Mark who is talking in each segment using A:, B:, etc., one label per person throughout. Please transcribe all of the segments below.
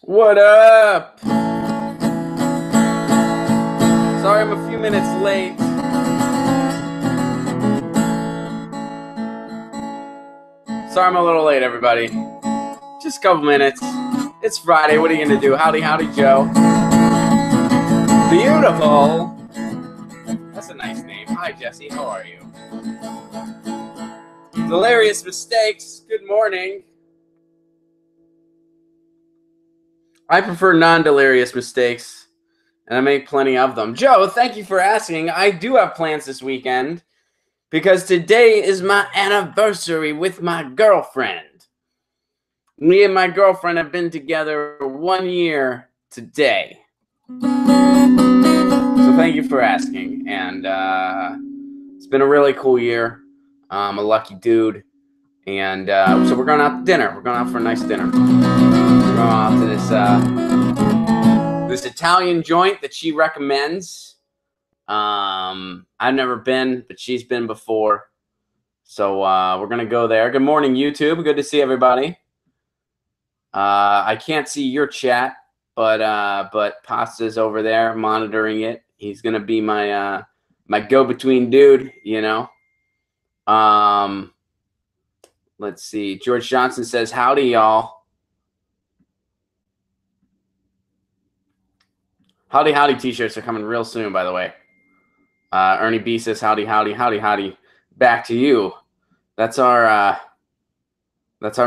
A: What up? Sorry I'm a few minutes late. Sorry I'm a little late, everybody. Just a couple minutes. It's Friday. What are you going to do? Howdy, howdy, Joe. Beautiful. That's a nice name. Hi, Jesse. How are you? Delirious Mistakes. Good morning. I prefer non-delirious mistakes, and I make plenty of them. Joe, thank you for asking. I do have plans this weekend because today is my anniversary with my girlfriend. Me and my girlfriend have been together 1 year today. So thank you for asking. And it's been a really cool year. I'm a lucky dude. And so we're going out to dinner. We're going out for a nice dinner. We're going out to this Italian joint that she recommends. I've never been, but she's been before. So we're going to go there. Good morning, YouTube. Good to see everybody. I can't see your chat, but Pasta's over there monitoring it. He's gonna be my my go-between dude, you know. Let's see. George Johnson says, "Howdy, y'all." Howdy, howdy t-shirts are coming real soon, by the way. Ernie B says, "Howdy, howdy, howdy, howdy." Back to you. That's our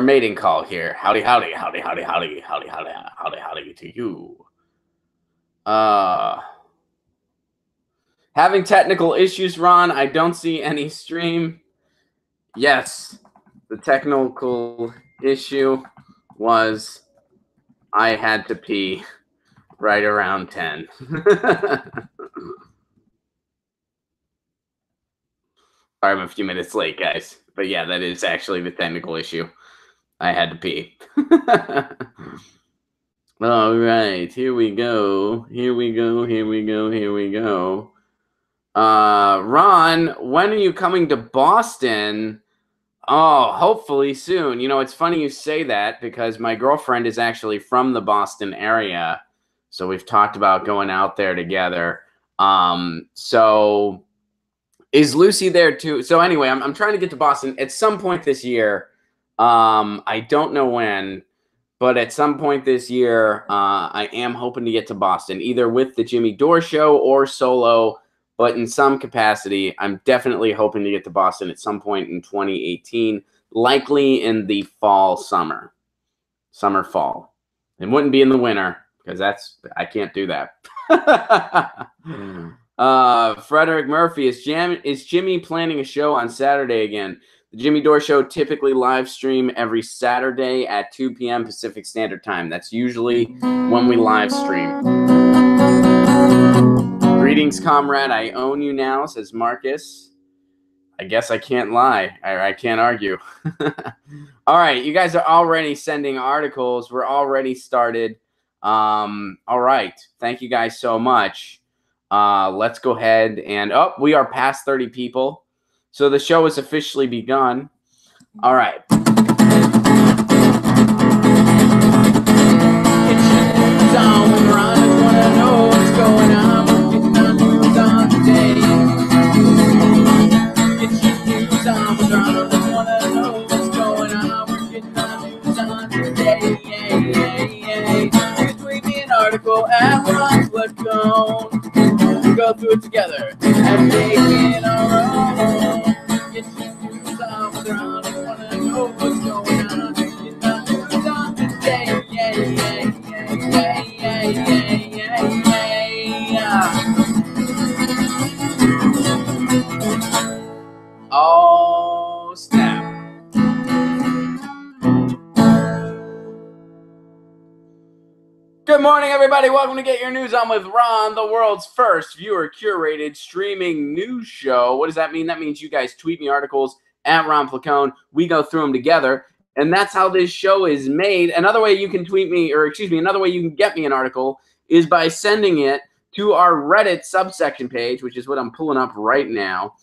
A: mating call here. Howdy, howdy, howdy, howdy, howdy, howdy, howdy, howdy, howdy to you. Having technical issues, Ron. I don't see any stream. Yes, the technical issue was I had to pee right around 10. Sorry, I'm a few minutes late, guys. But yeah, that is actually the technical issue. I had to pee. All right, here we go. Here we go. Here we go. Here we go. Ron, when are you coming to Boston? Oh, hopefully soon. You know, it's funny you say that because my girlfriend is actually from the Boston area. So we've talked about going out there together. So is Lucy there too? So anyway, I'm trying to get to Boston at some point this year. I don't know when, but at some point this year, I am hoping to get to Boston, either with the Jimmy Dore show or solo. But in some capacity, I'm definitely hoping to get to Boston at some point in 2018, likely in the fall, summer, fall. It wouldn't be in the winter because I can't do that. Frederick Murphy, is Jimmy planning a show on Saturday again? The Jimmy Dore Show typically live stream every Saturday at 2 p.m. Pacific Standard Time. That's usually when we live stream. Greetings, comrade. I own you now, says Marcus. I guess I can't lie. I can't argue. All right. You guys are already sending articles. We're already started. All right. Thank you guys so much. Let's go ahead and we are past 30 people. So the show has officially begun. All right. Article at Ron Placone. Go through it together and make it our own. Get your news on with Ron. I wanna know what's going on. Get the news on today. Yeah, yeah, yeah, yeah, yeah, yeah, yeah. Oh, snap. Good morning, everybody. Welcome to Get Your News On with Ron, the world's first viewer-curated streaming news show. What does that mean? That means you guys tweet me articles at Ron Placone. We go through them together, and that's how this show is made. Another way you can tweet me, another way you can get me an article is by sending it to our Reddit subsection page, which is what I'm pulling up right now.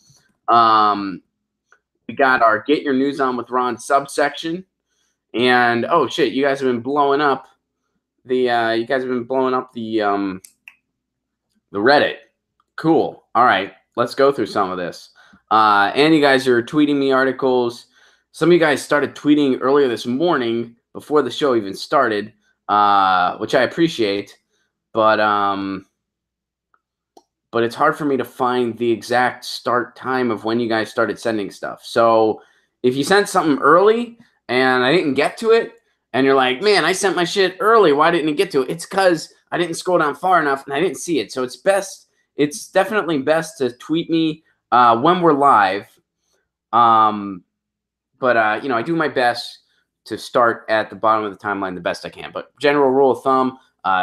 A: We got our Get Your News On with Ron subsection, and oh shit, you guys have been blowing up you guys have been blowing up the Reddit. Cool. All right, let's go through some of this. And you guys are tweeting me articles. Some of you guys started tweeting earlier this morning before the show even started, which I appreciate. But it's hard for me to find the exact start time of when you guys started sending stuff. So if you sent something early and I didn't get to it, and you're like, man, I sent my shit early, why didn't it get to it? It's because I didn't scroll down far enough and I didn't see it. So it's definitely best to tweet me when we're live. But you know, I do my best to start at the bottom of the timeline the best I can. But general rule of thumb,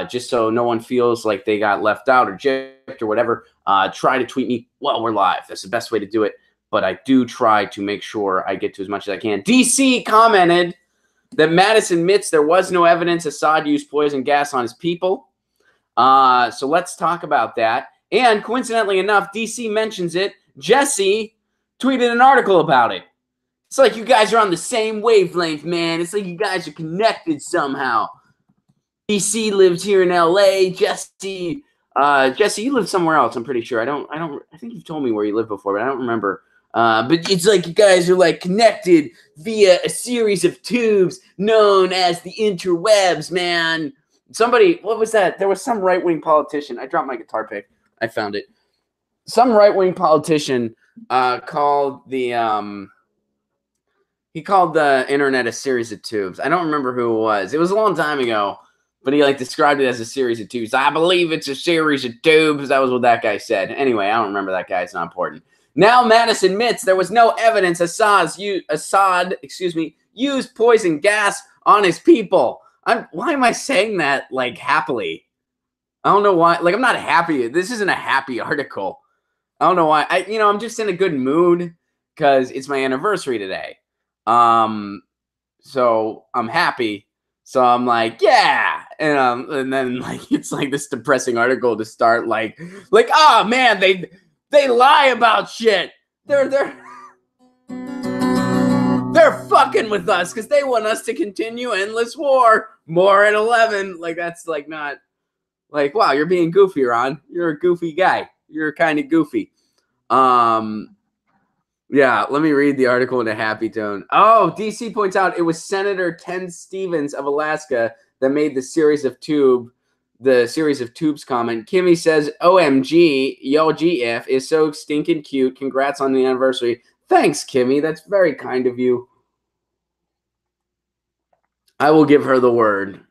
A: just so no one feels like they got left out or gypped or whatever, try to tweet me while we're live. That's the best way to do it. But I do try to make sure I get to as much as I can. DC commented that Mattis admits there was no evidence Assad used poison gas on his people. So let's talk about that. And coincidentally enough, DC mentions it. Jesse tweeted an article about it. It's like you guys are on the same wavelength, man. It's like you guys are connected somehow. DC lives here in LA. Jesse, you live somewhere else, I'm pretty sure. I think you've told me where you lived before, but I don't remember. But it's like you guys are like connected via a series of tubes known as the interwebs, man. Somebody, what was that? There was some right-wing politician. I dropped my guitar pick. I found it. Some right-wing politician called the he called the internet a series of tubes. I don't remember who it was. It was a long time ago, but he like described it as a series of tubes. I believe it's a series of tubes. That was what that guy said. Anyway, I don't remember that guy. It's not important. Now Mattis admits there was no evidence Assad used poison gas on his people. Why am I saying that like happily? I don't know why. Like, I'm not happy. This isn't a happy article. I don't know why. I'm just in a good mood because it's my anniversary today. So I'm happy. So I'm like, yeah. And then like it's like this depressing article to start like, oh man, they lie about shit. They're fucking with us because they want us to continue endless war. More at 11. Like, that's like not like, wow, you're being goofy, Ron. You're a goofy guy. You're kind of goofy. Yeah, let me read the article in a happy tone. Oh, DC points out it was Senator Ken Stevens of Alaska that made the series of tubes comment. Kimmy says, OMG, yo GF is so stinking cute. Congrats on the anniversary. Thanks, Kimmy. That's very kind of you. I will give her the word.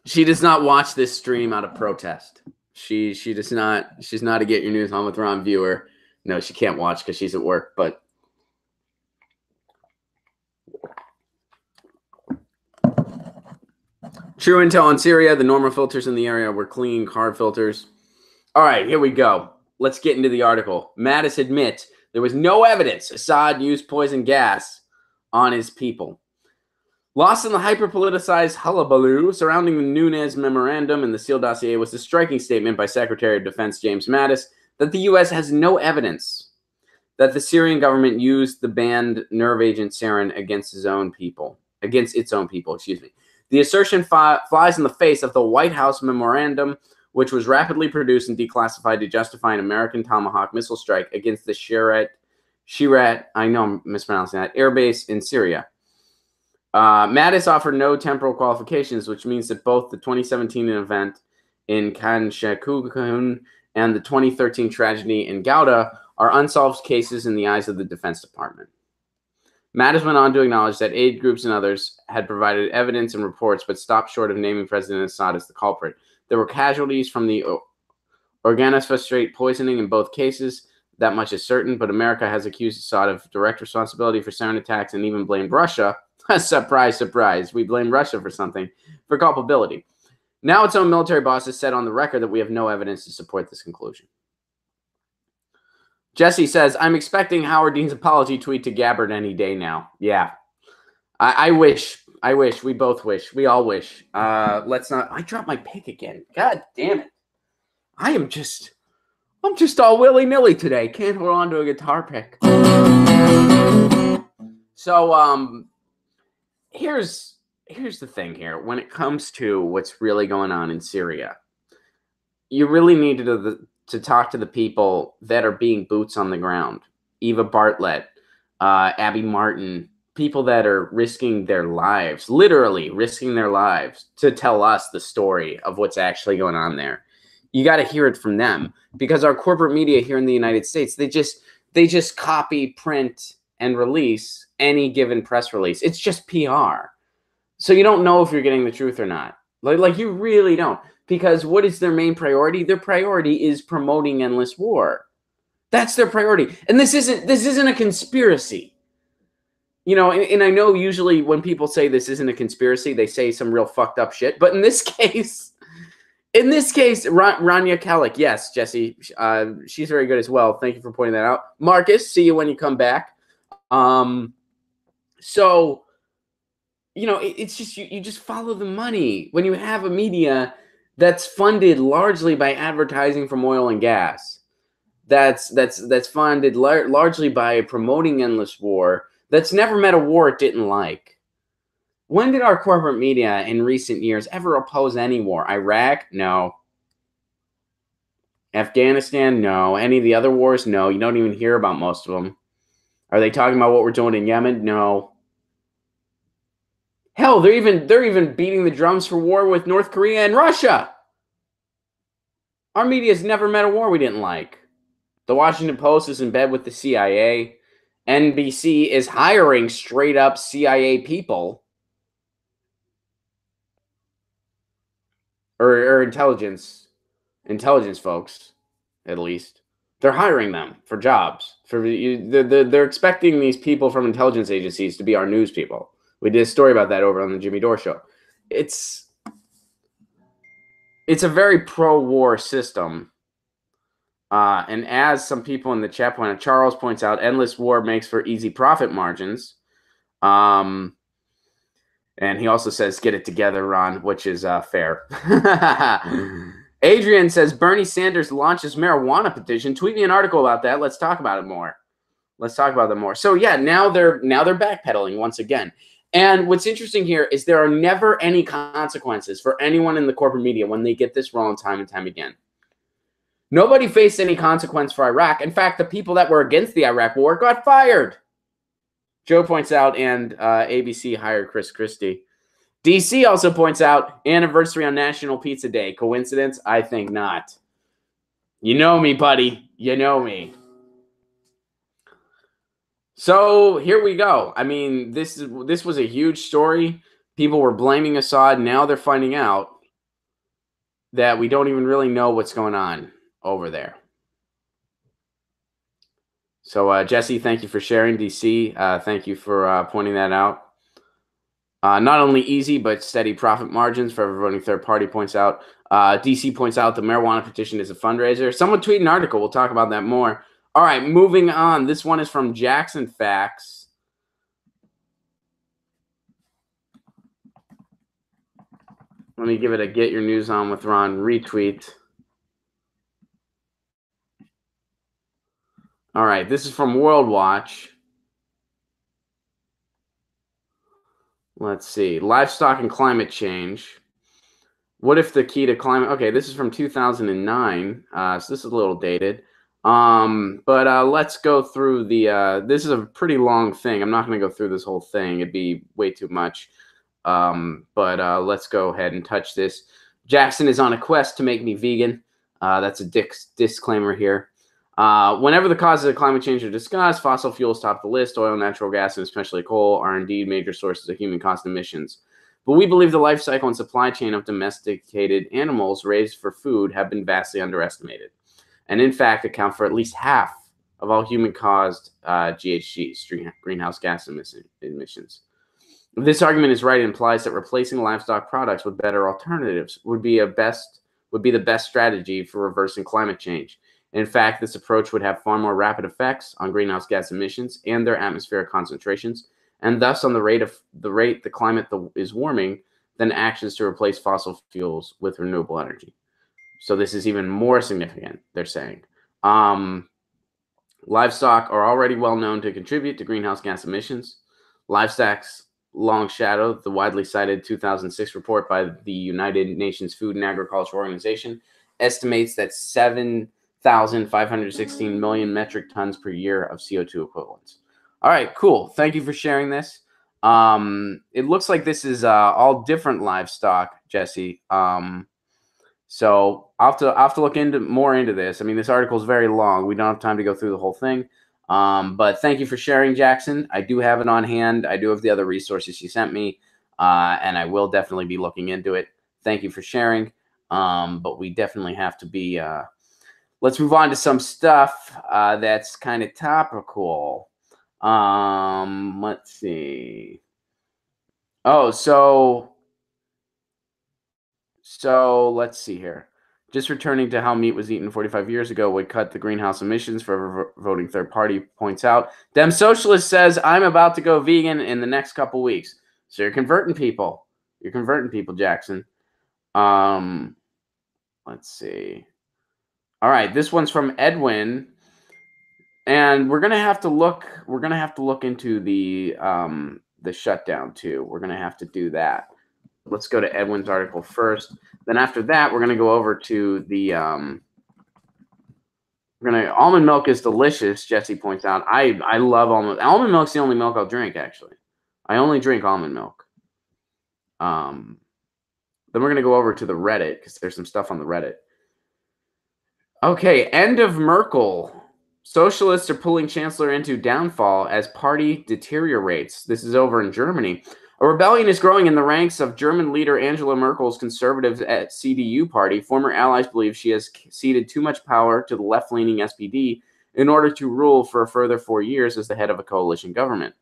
A: She does not watch this stream out of protest. She does not. She's not a Get Your News On With Ron viewer. No, she can't watch because she's at work. But true intel on Syria. The normal filters in the area were clean card filters. All right, here we go. Let's get into the article. Mattis admits there was no evidence Assad used poison gas on his people. Lost in the hyper-politicized hullabaloo surrounding the Nunes memorandum and the SEAL dossier was the striking statement by Secretary of Defense James Mattis that the U.S. has no evidence that the Syrian government used the banned nerve agent sarin against its own people. The assertion flies in the face of the White House memorandum, which was rapidly produced and declassified to justify an American Tomahawk missile strike against the Shirat, I know I'm mispronouncing that, airbase in Syria. Mattis offered no temporal qualifications, which means that both the 2017 event in Khan Shaykhun and the 2013 tragedy in Gouda are unsolved cases in the eyes of the Defense Department. Mattis went on to acknowledge that aid groups and others had provided evidence and reports, but stopped short of naming President Assad as the culprit. There were casualties from the organophosphate poisoning in both cases. That much is certain, but America has accused Assad of direct responsibility for sarin attacks and even blamed Russia. Surprise, surprise. We blame Russia for something, for culpability. Now its own military boss has said on the record that we have no evidence to support this conclusion. Jesse says, I'm expecting Howard Dean's apology tweet to Gabbard any day now. Yeah. I wish. We both wish. We all wish. Let's not. I dropped my pick again. God damn it. I'm just all willy-nilly today. Can't hold on to a guitar pick. So, here's here's the thing here. When it comes to what's really going on in Syria, you really need to talk to the people that are being boots on the ground. Eva Bartlett, Abby Martin, people that are risking their lives, literally risking their lives to tell us the story of what's actually going on there. You got to hear it from them, because our corporate media here in the United States, they just copy, print, and release any given press release. It's just PR. So you don't know if you're getting the truth or not. Like you really don't. Because what is their main priority? Their priority is promoting endless war. That's their priority. And this isn't a conspiracy. You know, and I know usually when people say this isn't a conspiracy, they say some real fucked up shit. But in this case, Rania Kalik, yes, Jesse, she's very good as well. Thank you for pointing that out. Marcus, see you when you come back. So, you know, it's just you just follow the money. When you have a media that's funded largely by advertising from oil and gas, that's funded largely by promoting endless war, that's never met a war it didn't like. When did our corporate media in recent years ever oppose any war? Iraq? No. Afghanistan? No. Any of the other wars? No. You don't even hear about most of them. Are they talking about what we're doing in Yemen? No. Hell, they're even beating the drums for war with North Korea and Russia. Our media's never met a war we didn't like. The Washington Post is in bed with the CIA. NBC is hiring straight up CIA people. Or intelligence folks, at least. They're hiring them for jobs. They're expecting these people from intelligence agencies to be our news people. We did a story about that over on the Jimmy Dore Show. It's a very pro-war system. And as some people in the chat point out, Charles points out, endless war makes for easy profit margins. And he also says, get it together, Ron, which is fair. Adrian says, Bernie Sanders launches marijuana petition. Tweet me an article about that. Let's talk about it more. So yeah, now they're backpedaling once again. And what's interesting here is there are never any consequences for anyone in the corporate media when they get this wrong time and time again. Nobody faced any consequence for Iraq. In fact, the people that were against the Iraq war got fired. Joe points out, and ABC hired Chris Christie. DC also points out, anniversary on National Pizza Day. Coincidence? I think not. You know me, buddy. You know me. So here we go. I mean, this was a huge story. People were blaming Assad. Now they're finding out that we don't even really know what's going on over there. So, Jesse, thank you for sharing. DC, thank you for pointing that out. Not only easy, but steady profit margins for every voting third party points out. DC points out the marijuana petition is a fundraiser. Someone tweet an article. We'll talk about that more. All right, moving on. This one is from Jackson Facts. Let me give it a Get Your News On with Ron retweet. All right, this is from World Watch. Let's see. Livestock and climate change. What if the key to climate... Okay, this is from 2009, so this is a little dated. But let's go through the... this is a pretty long thing. I'm not going to go through this whole thing. It'd be way too much. But let's go ahead and touch this. Jackson is on a quest to make me vegan. That's a disclaimer here. Whenever the causes of climate change are discussed, fossil fuels top the list. Oil, natural gas, and especially coal are indeed major sources of human caused emissions. But we believe the life cycle and supply chain of domesticated animals raised for food have been vastly underestimated, and in fact account for at least half of all human-caused GHGs, greenhouse gas emissions. If this argument is right, it implies that replacing livestock products with better alternatives would be the best strategy for reversing climate change. In fact, this approach would have far more rapid effects on greenhouse gas emissions and their atmospheric concentrations, and thus on the rate the climate is warming, than actions to replace fossil fuels with renewable energy. So this is even more significant, they're saying. Livestock are already well known to contribute to greenhouse gas emissions. Livestock's long shadow. The widely cited 2006 report by the United Nations Food and Agriculture Organization estimates that 7,516 million metric tons per year of CO2 equivalents. All right, cool. Thank you for sharing this. It looks like this is all different livestock, Jesse. So I'll have to look more into this. I mean, this article is very long. We don't have time to go through the whole thing. But thank you for sharing, Jackson. I do have it on hand. I do have the other resources you sent me, and I will definitely be looking into it. Thank you for sharing. But we definitely have to be. Let's move on to some stuff that's kind of topical. Let's see. Oh, so let's see here. Just returning to how meat was eaten 45 years ago would cut the greenhouse emissions, for voting third party points out. Dem Socialist says, I'm about to go vegan in the next couple weeks. So you're converting people. You're converting people, Jackson. Let's see. All right, this one's from Edwin. And we're gonna have to look into the shutdown too. We're gonna have to do that. Let's go to Edwin's article first. Then after that, we're going to go over to the almond milk is delicious, Jesse points out. I love almond milk's the only milk I'll drink, actually. I only drink almond milk. Then we're going to go over to the Reddit because there's some stuff on the Reddit. Okay, end of Merkel. Socialists are pulling Chancellor into downfall as party deteriorates. This is over in Germany. A rebellion is growing in the ranks of German leader Angela Merkel's conservative CDU party. Former allies believe she has ceded too much power to the left-leaning SPD in order to rule for a further 4 years as the head of a coalition government.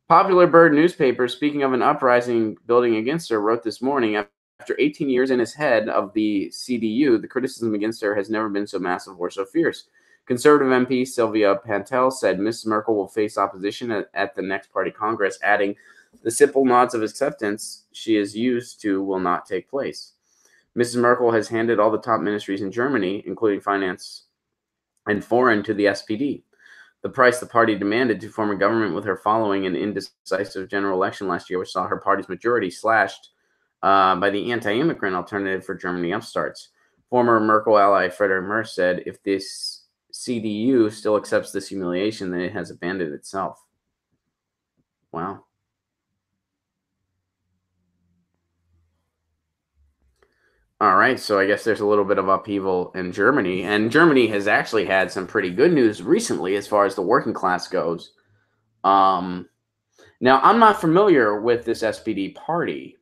A: Popular Bird newspaper, speaking of an uprising building against her, wrote this morning, after 18 years in as head of the CDU, the criticism against her has never been so massive or so fierce. Conservative MP Sylvia Pantel said Mrs. Merkel will face opposition at the next party congress, adding, the simple nods of acceptance she is used to will not take place. Mrs. Merkel has handed all the top ministries in Germany, including finance and foreign, to the SPD. The price the party demanded to form a government with her following an indecisive general election last year, which saw her party's majority slashed by the anti-immigrant Alternative for Germany upstarts. Former Merkel ally Friedrich Merz said, if this CDU still accepts this humiliation, then it has abandoned itself. Wow. All right, so I guess there's a little bit of upheaval in Germany, and Germany has actually had some pretty good news recently as far as the working class goes. Now, I'm not familiar with this SPD party.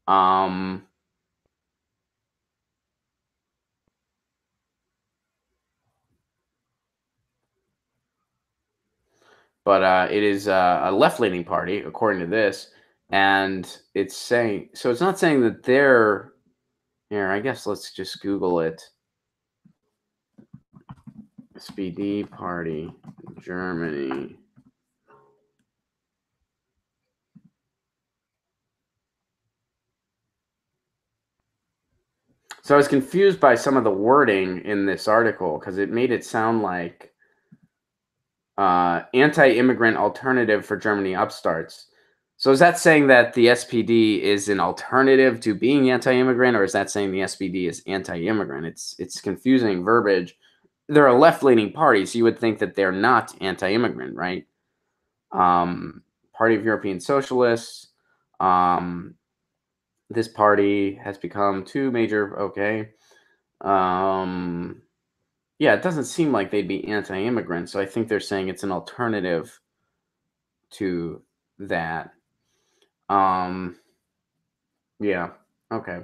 A: But it is a left-leaning party, according to this, and it's saying, so it's not saying that they're, here, I guess let's just Google it. SPD party, Germany. So I was confused by some of the wording in this article because it made it sound like anti-immigrant Alternative for Germany upstarts. So is that saying that the SPD is an alternative to being anti-immigrant, or is that saying the SPD is anti-immigrant? It's confusing verbiage. They're a left-leaning party, so you would think that they're not anti-immigrant, right? Party of European Socialists. This party has become two major. Okay. Yeah, it doesn't seem like they'd be anti-immigrant, so I think they're saying it's an alternative to that. Yeah, okay.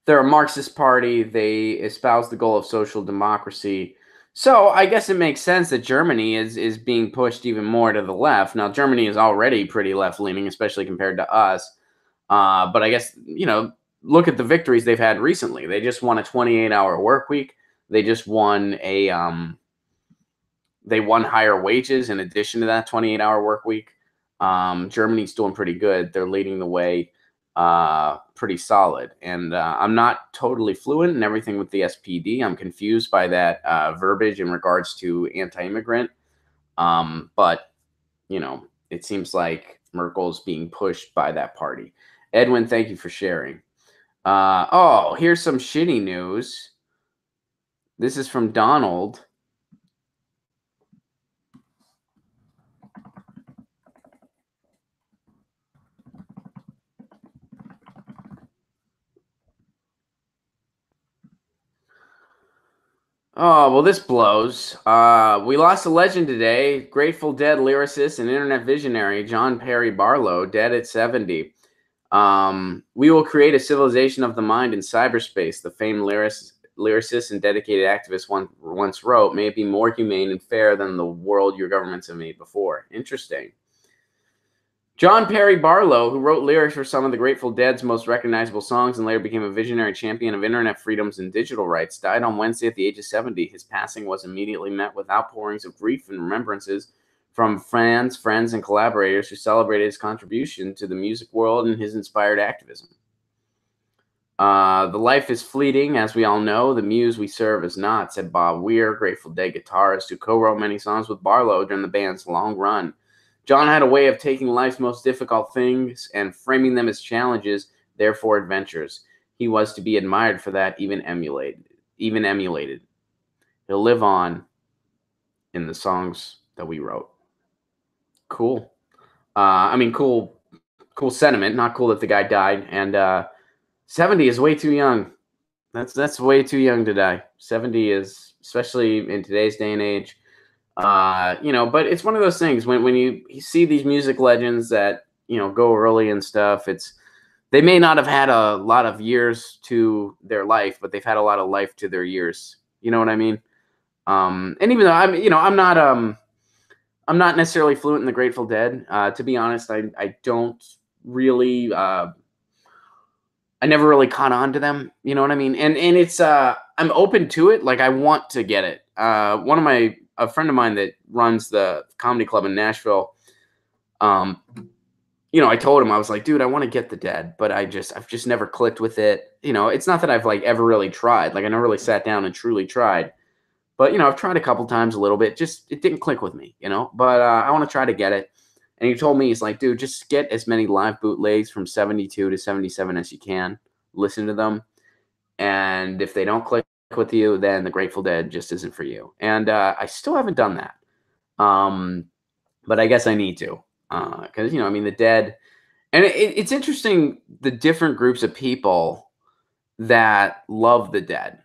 A: They're a Marxist party. They espouse the goal of social democracy. So I guess it makes sense that Germany is being pushed even more to the left. Now, Germany is already pretty left-leaning, especially compared to us. But I guess, look at the victories they've had recently. They just won a 28-hour work week. They just won they won higher wages in addition to that 28-hour work week. Germany's doing pretty good. They're leading the way pretty solid. And I'm not totally fluent in everything with the SPD. I'm confused by that verbiage in regards to anti-immigrant. But, it seems like Merkel's being pushed by that party. Edwin, thank you for sharing. Oh, here's some shitty news. This is from Donald. Oh, well, this blows. We lost a legend today. Grateful Dead lyricist and internet visionary John Perry Barlow, dead at 70. We will create a civilization of the mind in cyberspace, the famed lyricist and dedicated activist once wrote. May it be more humane and fair than the world your governments have made before. Interesting. John Perry Barlow, who wrote lyrics for some of the Grateful Dead's most recognizable songs and later became a visionary champion of internet freedoms and digital rights, died on Wednesday at the age of 70. His passing was immediately met with outpourings of grief and remembrances from fans, friends, and collaborators who celebrated his contribution to the music world and his inspired activism. The life is fleeting, as we all know. The muse we serve is not, said Bob Weir, Grateful Dead guitarist who co-wrote many songs with Barlow during the band's long run. John had a way of taking life's most difficult things and framing them as challenges, therefore adventures. He was to be admired for that, even emulated. He'll live on in the songs that we wrote. Cool. Cool sentiment. Not cool that the guy died. And 70 is way too young. That's way too young to die. 70 is, especially in today's day and age. But it's one of those things when you see these music legends that, go early and stuff, they may not have had a lot of years to their life, but they've had a lot of life to their years. You know what I mean? And even though I'm not necessarily fluent in the Grateful Dead. To be honest, I don't really, I never really caught on to them. You know what I mean? And it's, I'm open to it. Like I want to get it. A friend of mine that runs the comedy club in Nashville, I told him, I was like, dude, I want to get the Dead, but I've just never clicked with it. It's not that I've like ever really tried. Like I never really sat down and truly tried, but I've tried a couple times a little bit, just, it didn't click with me, but I want to try to get it. And he told me, he's like, dude, just get as many live bootlegs from 72 to 77 as you can, listen to them. And if they don't click with you, then the Grateful Dead just isn't for you. And I still haven't done that, but I guess I need to, because the Dead, and it's interesting the different groups of people that love the Dead,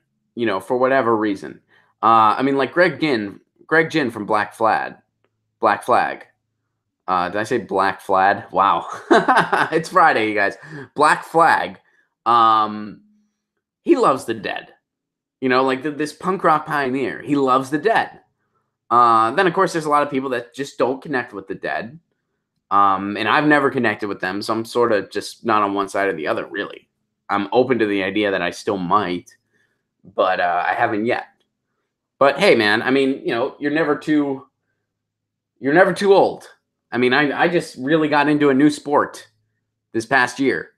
A: for whatever reason. Like Greg Ginn from Black Flag. Did I say Black Flag? Wow, it's Friday, you guys. Black Flag. He loves the Dead. Like this punk rock pioneer. He loves the Dead. Then, of course, there's a lot of people that just don't connect with the Dead. And I've never connected with them, so I'm sort of just not on one side or the other, really. I'm open to the idea that I still might, but I haven't yet. But hey, man, you're never too old. I just really got into a new sport this past year.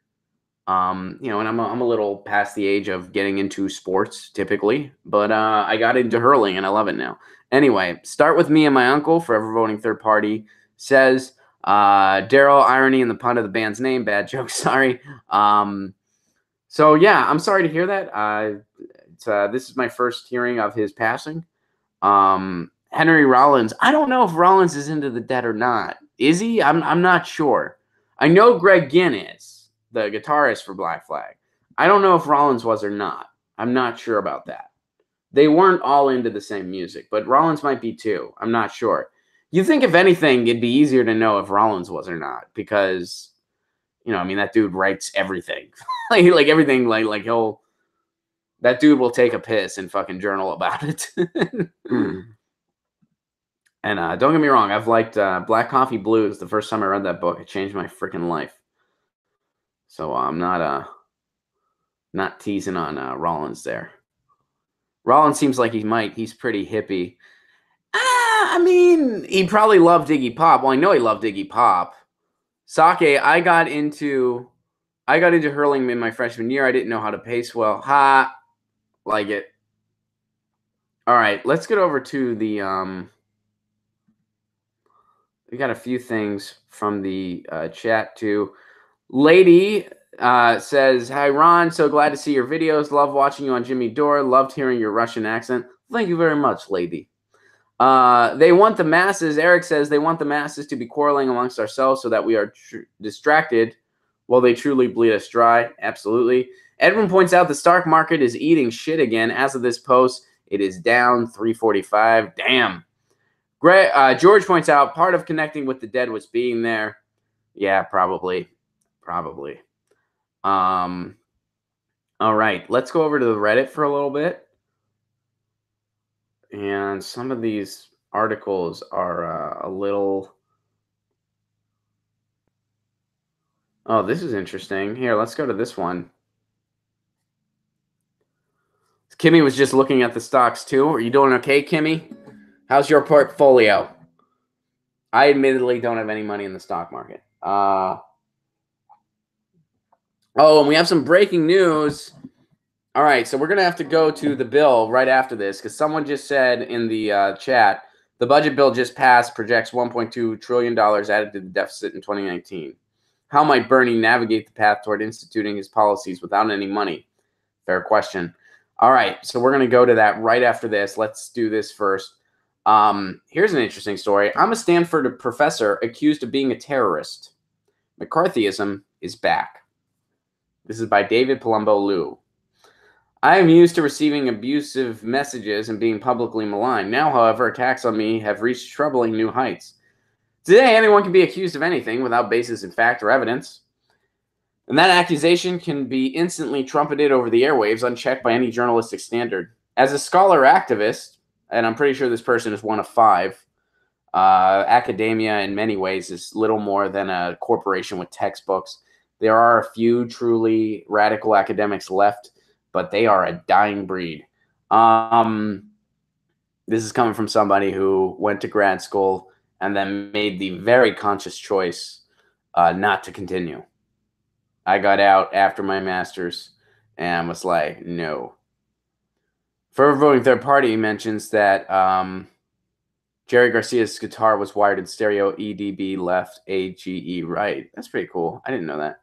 A: And I'm a little past the age of getting into sports typically, but I got into hurling and I love it now. Anyway, start with me and my uncle, forever voting third party, says Daryl, irony in the pun of the band's name, bad joke, sorry. So yeah, I'm sorry to hear that. This is my first hearing of his passing. Henry Rollins, I don't know if Rollins is into the Dead or not. Is he? I'm not sure. I know Greg Ginn is, the guitarist for Black Flag. I don't know if Rollins was or not. I'm not sure about that. They weren't all into the same music, but Rollins might be too. I'm not sure. You think, if anything, it'd be easier to know if Rollins was or not, because, that dude writes everything. like everything, that dude will take a piss and fucking journal about it. And don't get me wrong, I've liked Black Coffee Blues. The first time I read that book, it changed my freaking life. So I'm not teasing on Rollins there. Rollins seems like he's pretty hippie. He probably loved Iggy Pop. Well, I know he loved Iggy Pop. Sake, I got into hurling in my freshman year. I didn't know how to pace well. Like it. All right, let's get over to the We got a few things from the chat too. Lady says, "Hi Ron, so glad to see your videos. Love watching you on Jimmy Dore. Loved hearing your Russian accent. Thank you very much, lady." They want the masses. Eric says they want the masses to be quarreling amongst ourselves so that we are distracted while they truly bleed us dry. Absolutely. Edwin points out the stock market is eating shit again. As of this post, it is down 345. Damn. George points out part of connecting with the dead was being there. Yeah, probably. All right, let's go over to the Reddit for a little bit. And some of these articles are a little... Oh, this is interesting. Here, let's go to this one. Kimmy was just looking at the stocks too. Are you doing okay, Kimmy? How's your portfolio? I admittedly don't have any money in the stock market. Oh, and we have some breaking news. All right, so we're going to have to go to the bill right after this because someone just said in the chat, the budget bill just passed, projects $1.2 trillion added to the deficit in 2019. How might Bernie navigate the path toward instituting his policies without any money? Fair question. All right, so we're going to go to that right after this. Let's do this first. Here's an interesting story. I'm a Stanford professor accused of being a terrorist. McCarthyism is back. This is by David Palumbo Liu. I am used to receiving abusive messages and being publicly maligned. Now, however, attacks on me have reached troubling new heights. Today, anyone can be accused of anything without basis in fact or evidence. And that accusation can be instantly trumpeted over the airwaves, unchecked by any journalistic standard. As a scholar activist, and I'm pretty sure this person is one of 5, academia in many ways is little more than a corporation with textbooks. There are a few truly radical academics left, but they are a dying breed. This is coming from somebody who went to grad school and then made the very conscious choice not to continue. I got out after my master's and was like, no. Forever Voting Third Party mentions that Jerry Garcia's guitar was wired in stereo, EDB left, AGE right. That's pretty cool. I didn't know that.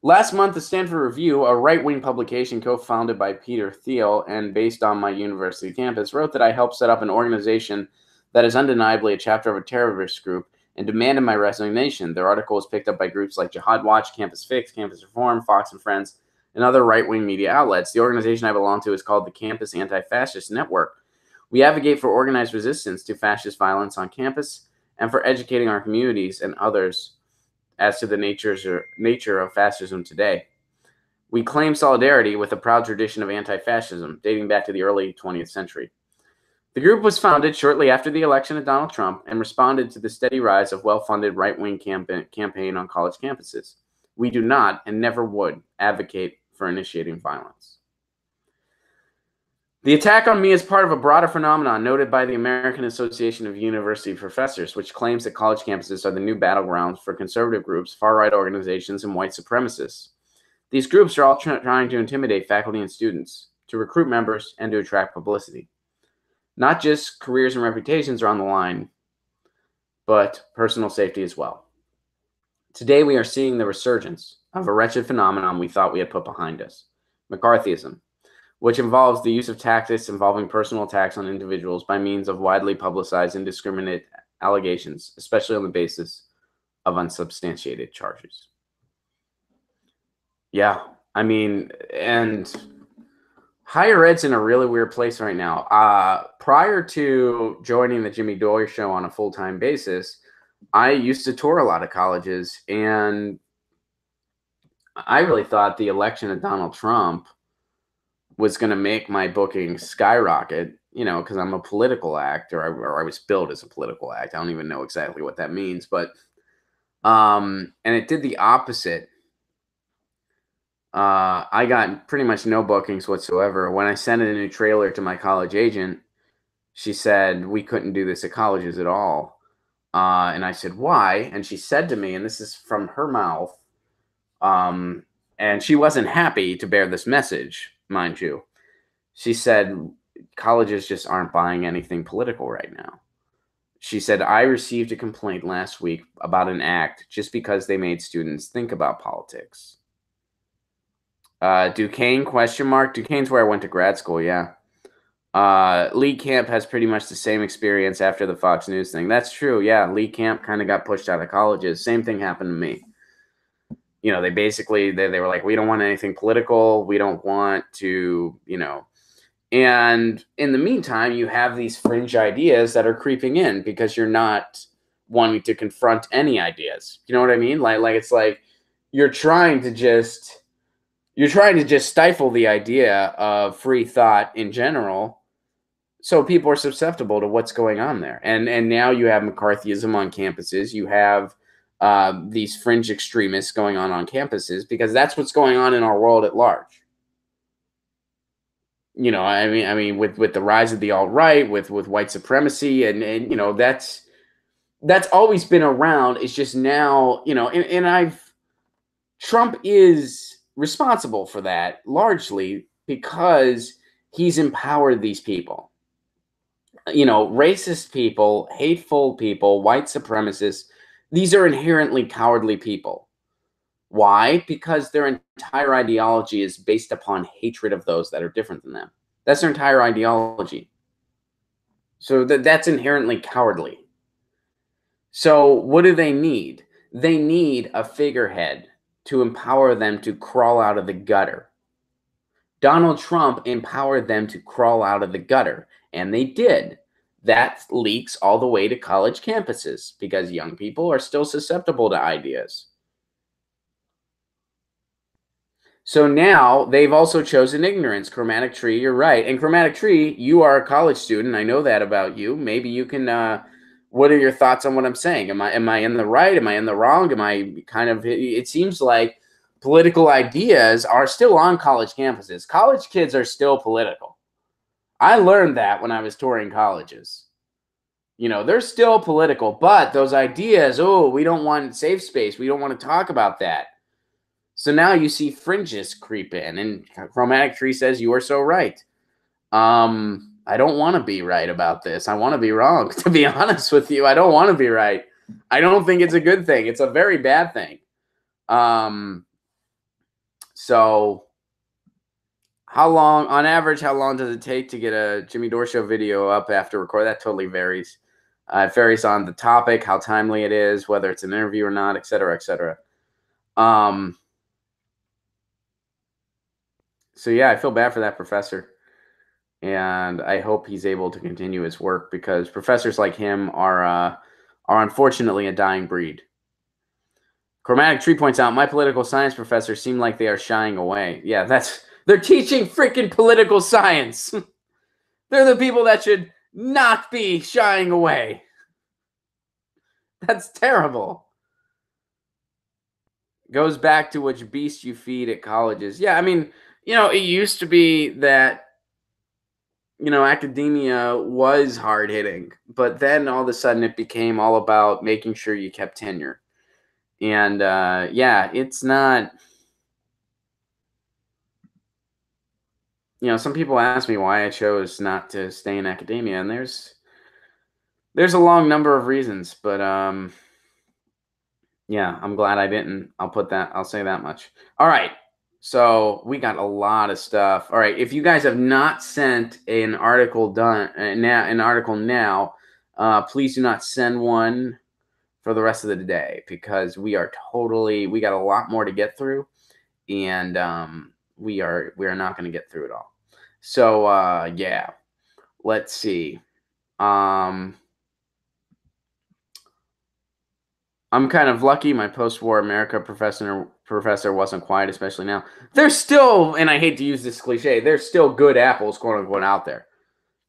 A: Last month, the Stanford Review, a right-wing publication co-founded by Peter Thiel and based on my university campus, wrote that I helped set up an organization that is undeniably a chapter of a terrorist group and demanded my resignation. Their article was picked up by groups like Jihad Watch, Campus Fix, Campus Reform, Fox and Friends, and other right-wing media outlets. The organization I belong to is called the Campus Anti-Fascist Network. We advocate for organized resistance to fascist violence on campus and for educating our communities and others as to the nature of fascism today. We claim solidarity with a proud tradition of anti-fascism dating back to the early 20th century. The group was founded shortly after the election of Donald Trump and responded to the steady rise of well-funded right-wing campaign on college campuses. We do not and never would advocate for initiating violence. The attack on me is part of a broader phenomenon noted by the American Association of University Professors, which claims that college campuses are the new battlegrounds for conservative groups, far-right organizations, and white supremacists. These groups are all trying to intimidate faculty and students, to recruit members, and to attract publicity. Not just careers and reputations are on the line, but personal safety as well. Today, we are seeing the resurgence of a wretched phenomenon we thought we had put behind us, McCarthyism, which involves the use of tactics involving personal attacks on individuals by means of widely publicized indiscriminate allegations, especially on the basis of unsubstantiated charges. Yeah, I mean, and higher ed's in a really weird place right now. Prior to joining the Jimmy Dore Show on a full-time basis, I used to tour a lot of colleges, and I really thought the election of Donald Trump was going to make my bookings skyrocket, you know, because I'm a political act, or I was billed as a political act. I don't even know exactly what that means, but and it did the opposite. I got pretty much no bookings whatsoever. When I sent in a new trailer to my college agent, she said we couldn't do this at colleges at all. And I said, why? And she said to me, and this is from her mouth, and she wasn't happy to bear this message, mind you. She said, colleges just aren't buying anything political right now. She said, I received a complaint last week about an act just because they made students think about politics. Duquesne, question mark. Duquesne's where I went to grad school, yeah. Lee Camp has pretty much the same experience after the Fox News thing. That's true, yeah. Lee Camp kind of got pushed out of colleges. Same thing happened to me. You know, they basically, they were like, we don't want anything political. We don't want to, you know. And in the meantime, you have these fringe ideas that are creeping in because you're not wanting to confront any ideas. You know what I mean? Like it's like you're trying to just stifle the idea of free thought in general, so people are susceptible to what's going on there. And now you have McCarthyism on campuses. You have these fringe extremists going on campuses because that's what's going on in our world at large. You know, I mean, with the rise of the alt-right, with white supremacy, and you know, that's always been around. It's just now, you know, and Trump is responsible for that largely because he's empowered these people. You know, racist people, hateful people, white supremacists. These are inherently cowardly people. Why? Because their entire ideology is based upon hatred of those that are different than them. That's their entire ideology. So that's inherently cowardly. So what do they need? They need a figurehead to empower them to crawl out of the gutter. Donald Trump empowered them to crawl out of the gutter, and they did. That leaks all the way to college campuses because young people are still susceptible to ideas. So now they've also chosen ignorance. Chromatic Tree, you're right. And Chromatic Tree, you are a college student. I know that about you. Maybe you can. What are your thoughts on what I'm saying? Am I in the right? Am I in the wrong? Am I kind of? It seems like political ideas are still on college campuses. College kids are still political. I learned that when I was touring colleges. You know, they're still political, but those ideas, oh, we don't want safe space. We don't want to talk about that. So now you see fringes creep in, and Chromatic Tree says, you are so right. I don't want to be right about this. I want to be wrong. To be honest with you, I don't want to be right. I don't think it's a good thing. It's a very bad thing. So on average, how long does it take to get a Jimmy Dore Show video up after record? That totally varies. It varies on the topic, how timely it is, whether it's an interview or not, et cetera, et cetera. So yeah, I feel bad for that professor. And I hope he's able to continue his work because professors like him are unfortunately a dying breed. Chromatic Tree points out, my political science professors seem like they are shying away. Yeah, they're teaching freaking political science. They're the people that should not be shying away. That's terrible. Goes back to which beast you feed at colleges. Yeah, I mean, you know, it used to be that, you know, academia was hard hitting, but then all of a sudden it became all about making sure you kept tenure. And yeah, it's not, you know, some people ask me why I chose not to stay in academia, and there's a long number of reasons, but yeah, I'm glad I didn't. I'll say that much. All right. So we got a lot of stuff. All right. If you guys have not sent an article now, please do not send one for the rest of the day because we got a lot more to get through, and we are not going to get through it all. So yeah, let's see. I'm kind of lucky. My post-war America professor wasn't quiet, especially now. There's still, and I hate to use this cliche, there's still good apples, quote unquote, out there.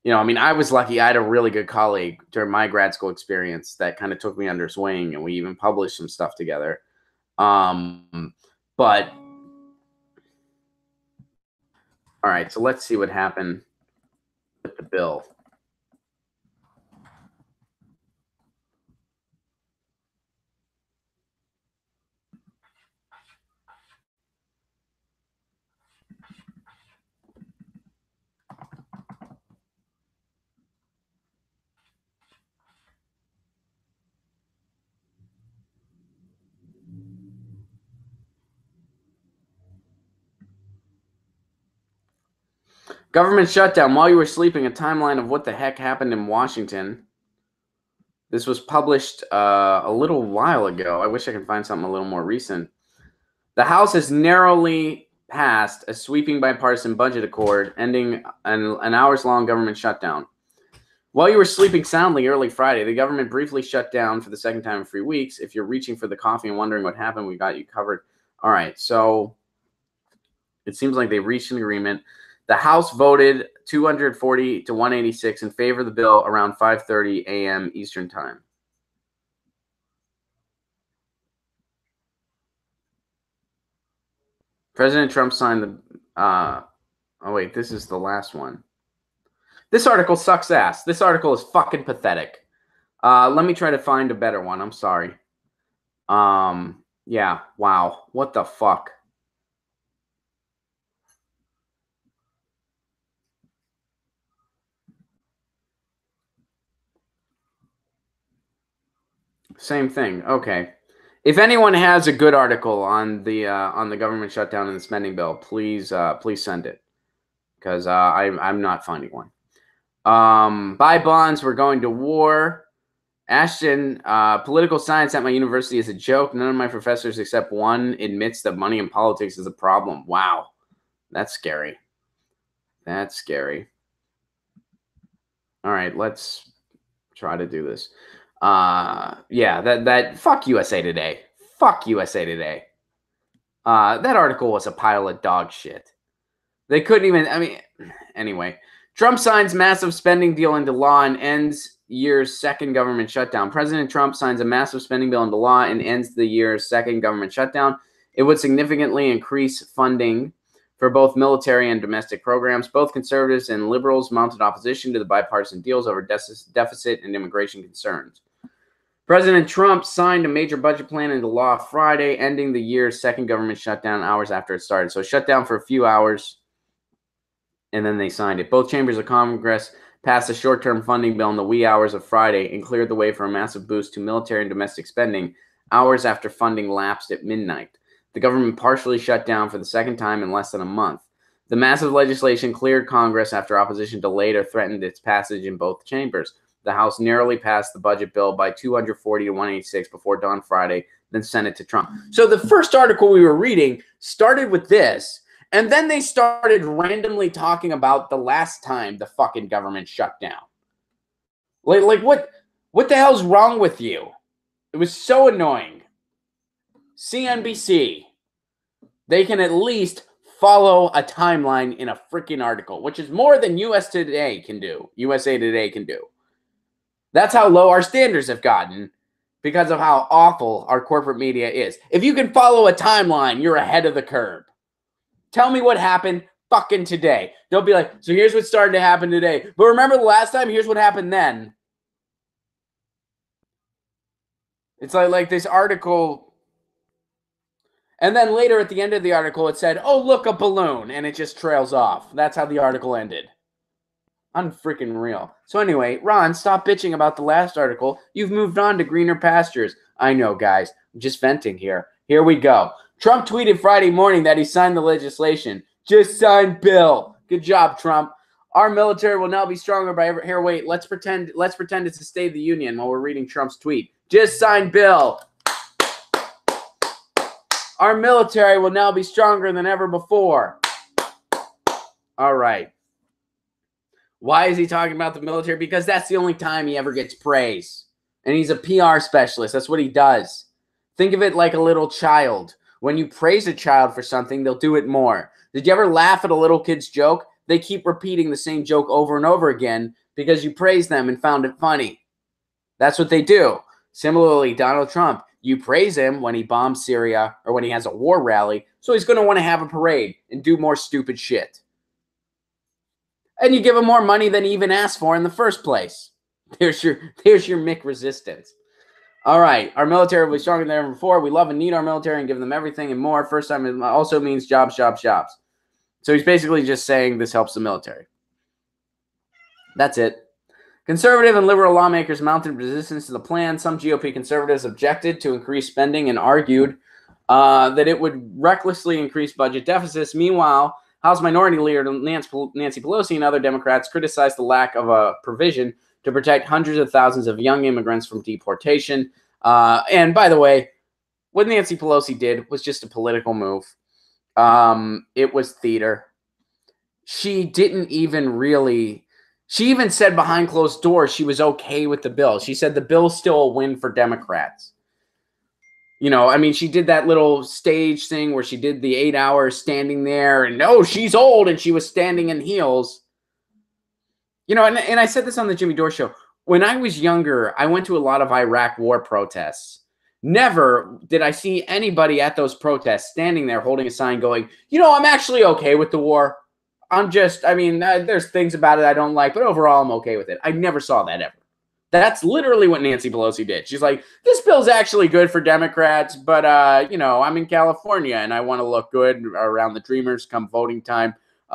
A: You know, I mean, I was lucky. I had a really good colleague during my grad school experience that kind of took me under his wing, and we even published some stuff together. But all right, so let's see what happened with the bill. Government shutdown. While you were sleeping, a timeline of what the heck happened in Washington. This was published a little while ago. I wish I could find something a little more recent. The House has narrowly passed a sweeping bipartisan budget accord ending an hours-long government shutdown. While you were sleeping soundly early Friday, the government briefly shut down for the second time in 3 weeks. If you're reaching for the coffee and wondering what happened, we got you covered. All right, so it seems like they reached an agreement. The House voted 240 to 186 in favor of the bill around 5:30 a.m. Eastern Time. President Trump signed the oh, wait, this is the last one. This article sucks ass. This article is fucking pathetic. Let me try to find a better one. I'm sorry. Yeah, wow. What the fuck? Same thing. Okay. If anyone has a good article on the government shutdown and the spending bill, please send it, because I'm not finding one. Buy bonds. We're going to war. Ashton, political science at my university is a joke. None of my professors except one admits that money in politics is a problem. Wow, that's scary. That's scary. All right, let's try to do this. Yeah, that fuck USA Today. Fuck USA Today. That article was a pile of dog shit. They couldn't even, I mean, anyway. Trump signs massive spending deal into law and ends year's second government shutdown. President Trump signs a massive spending bill into law and ends the year's second government shutdown. It would significantly increase funding for both military and domestic programs. Both conservatives and liberals mounted opposition to the bipartisan deals over deficit and immigration concerns. President Trump signed a major budget plan into law Friday, ending the year's second government shutdown hours after it started. So it shut down for a few hours, and then they signed it. Both chambers of Congress passed a short-term funding bill in the wee hours of Friday and cleared the way for a massive boost to military and domestic spending hours after funding lapsed at midnight. The government partially shut down for the second time in less than a month. The massive legislation cleared Congress after opposition delayed or threatened its passage in both chambers. The House narrowly passed the budget bill by 240 to 186 before dawn Friday, then sent it to Trump. So the first article we were reading started with this, and then they started randomly talking about the last time the fucking government shut down. Like what the hell's wrong with you? It was so annoying. CNBC, they can at least follow a timeline in a freaking article, which is more than USA Today can do. That's how low our standards have gotten because of how awful our corporate media is. If you can follow a timeline, you're ahead of the curve. Tell me what happened fucking today. Don't be like, so here's what started to happen today. But remember the last time? Here's what happened then. It's like this article. And then later at the end of the article, it said, oh, look, a balloon. And it just trails off. That's how the article ended. Unfreaking real. So anyway, Ron, stop bitching about the last article. You've moved on to greener pastures. I know, guys. I'm just venting here. Here we go. Trump tweeted Friday morning that he signed the legislation. Just signed bill. Good job, Trump. Our military will now be stronger by every... Here, wait. Let's pretend it's the State of the Union while we're reading Trump's tweet. Just signed bill. Our military will now be stronger than ever before. All right. Why is he talking about the military? Because that's the only time he ever gets praise. And he's a PR specialist. That's what he does. Think of it like a little child. When you praise a child for something, they'll do it more. Did you ever laugh at a little kid's joke? They keep repeating the same joke over and over again because you praised them and found it funny. That's what they do. Similarly, Donald Trump, you praise him when he bombs Syria or when he has a war rally, so he's going to want to have a parade and do more stupid shit. And you give him more money than he even asked for in the first place. There's your Mick resistance. All right, our military will be stronger than ever before. We love and need our military and give them everything and more. First time it also means jobs, jobs, jobs. So he's basically just saying this helps the military. That's it. Conservative and liberal lawmakers mounted resistance to the plan. Some GOP conservatives objected to increased spending and argued that it would recklessly increase budget deficits. Meanwhile, House Minority Leader Nancy Pelosi and other Democrats criticized the lack of a provision to protect hundreds of thousands of young immigrants from deportation. And by the way, what Nancy Pelosi did was just a political move. It was theater. She didn't even really... She even said behind closed doors she was okay with the bill. She said the bill's still a win for Democrats. You know, I mean, she did that little stage thing where she did the 8 hours standing there and, no, she's old, and she was standing in heels. You know, and I said this on the Jimmy Dore show. When I was younger, I went to a lot of Iraq war protests. Never did I see anybody at those protests standing there holding a sign going, you know, I'm actually okay with the war. There's things about it I don't like, but overall I'm okay with it. I never saw that ever. That's literally what Nancy Pelosi did. She's like, this bill's actually good for Democrats, but, you know, I'm in California and I want to look good around the Dreamers come voting time. You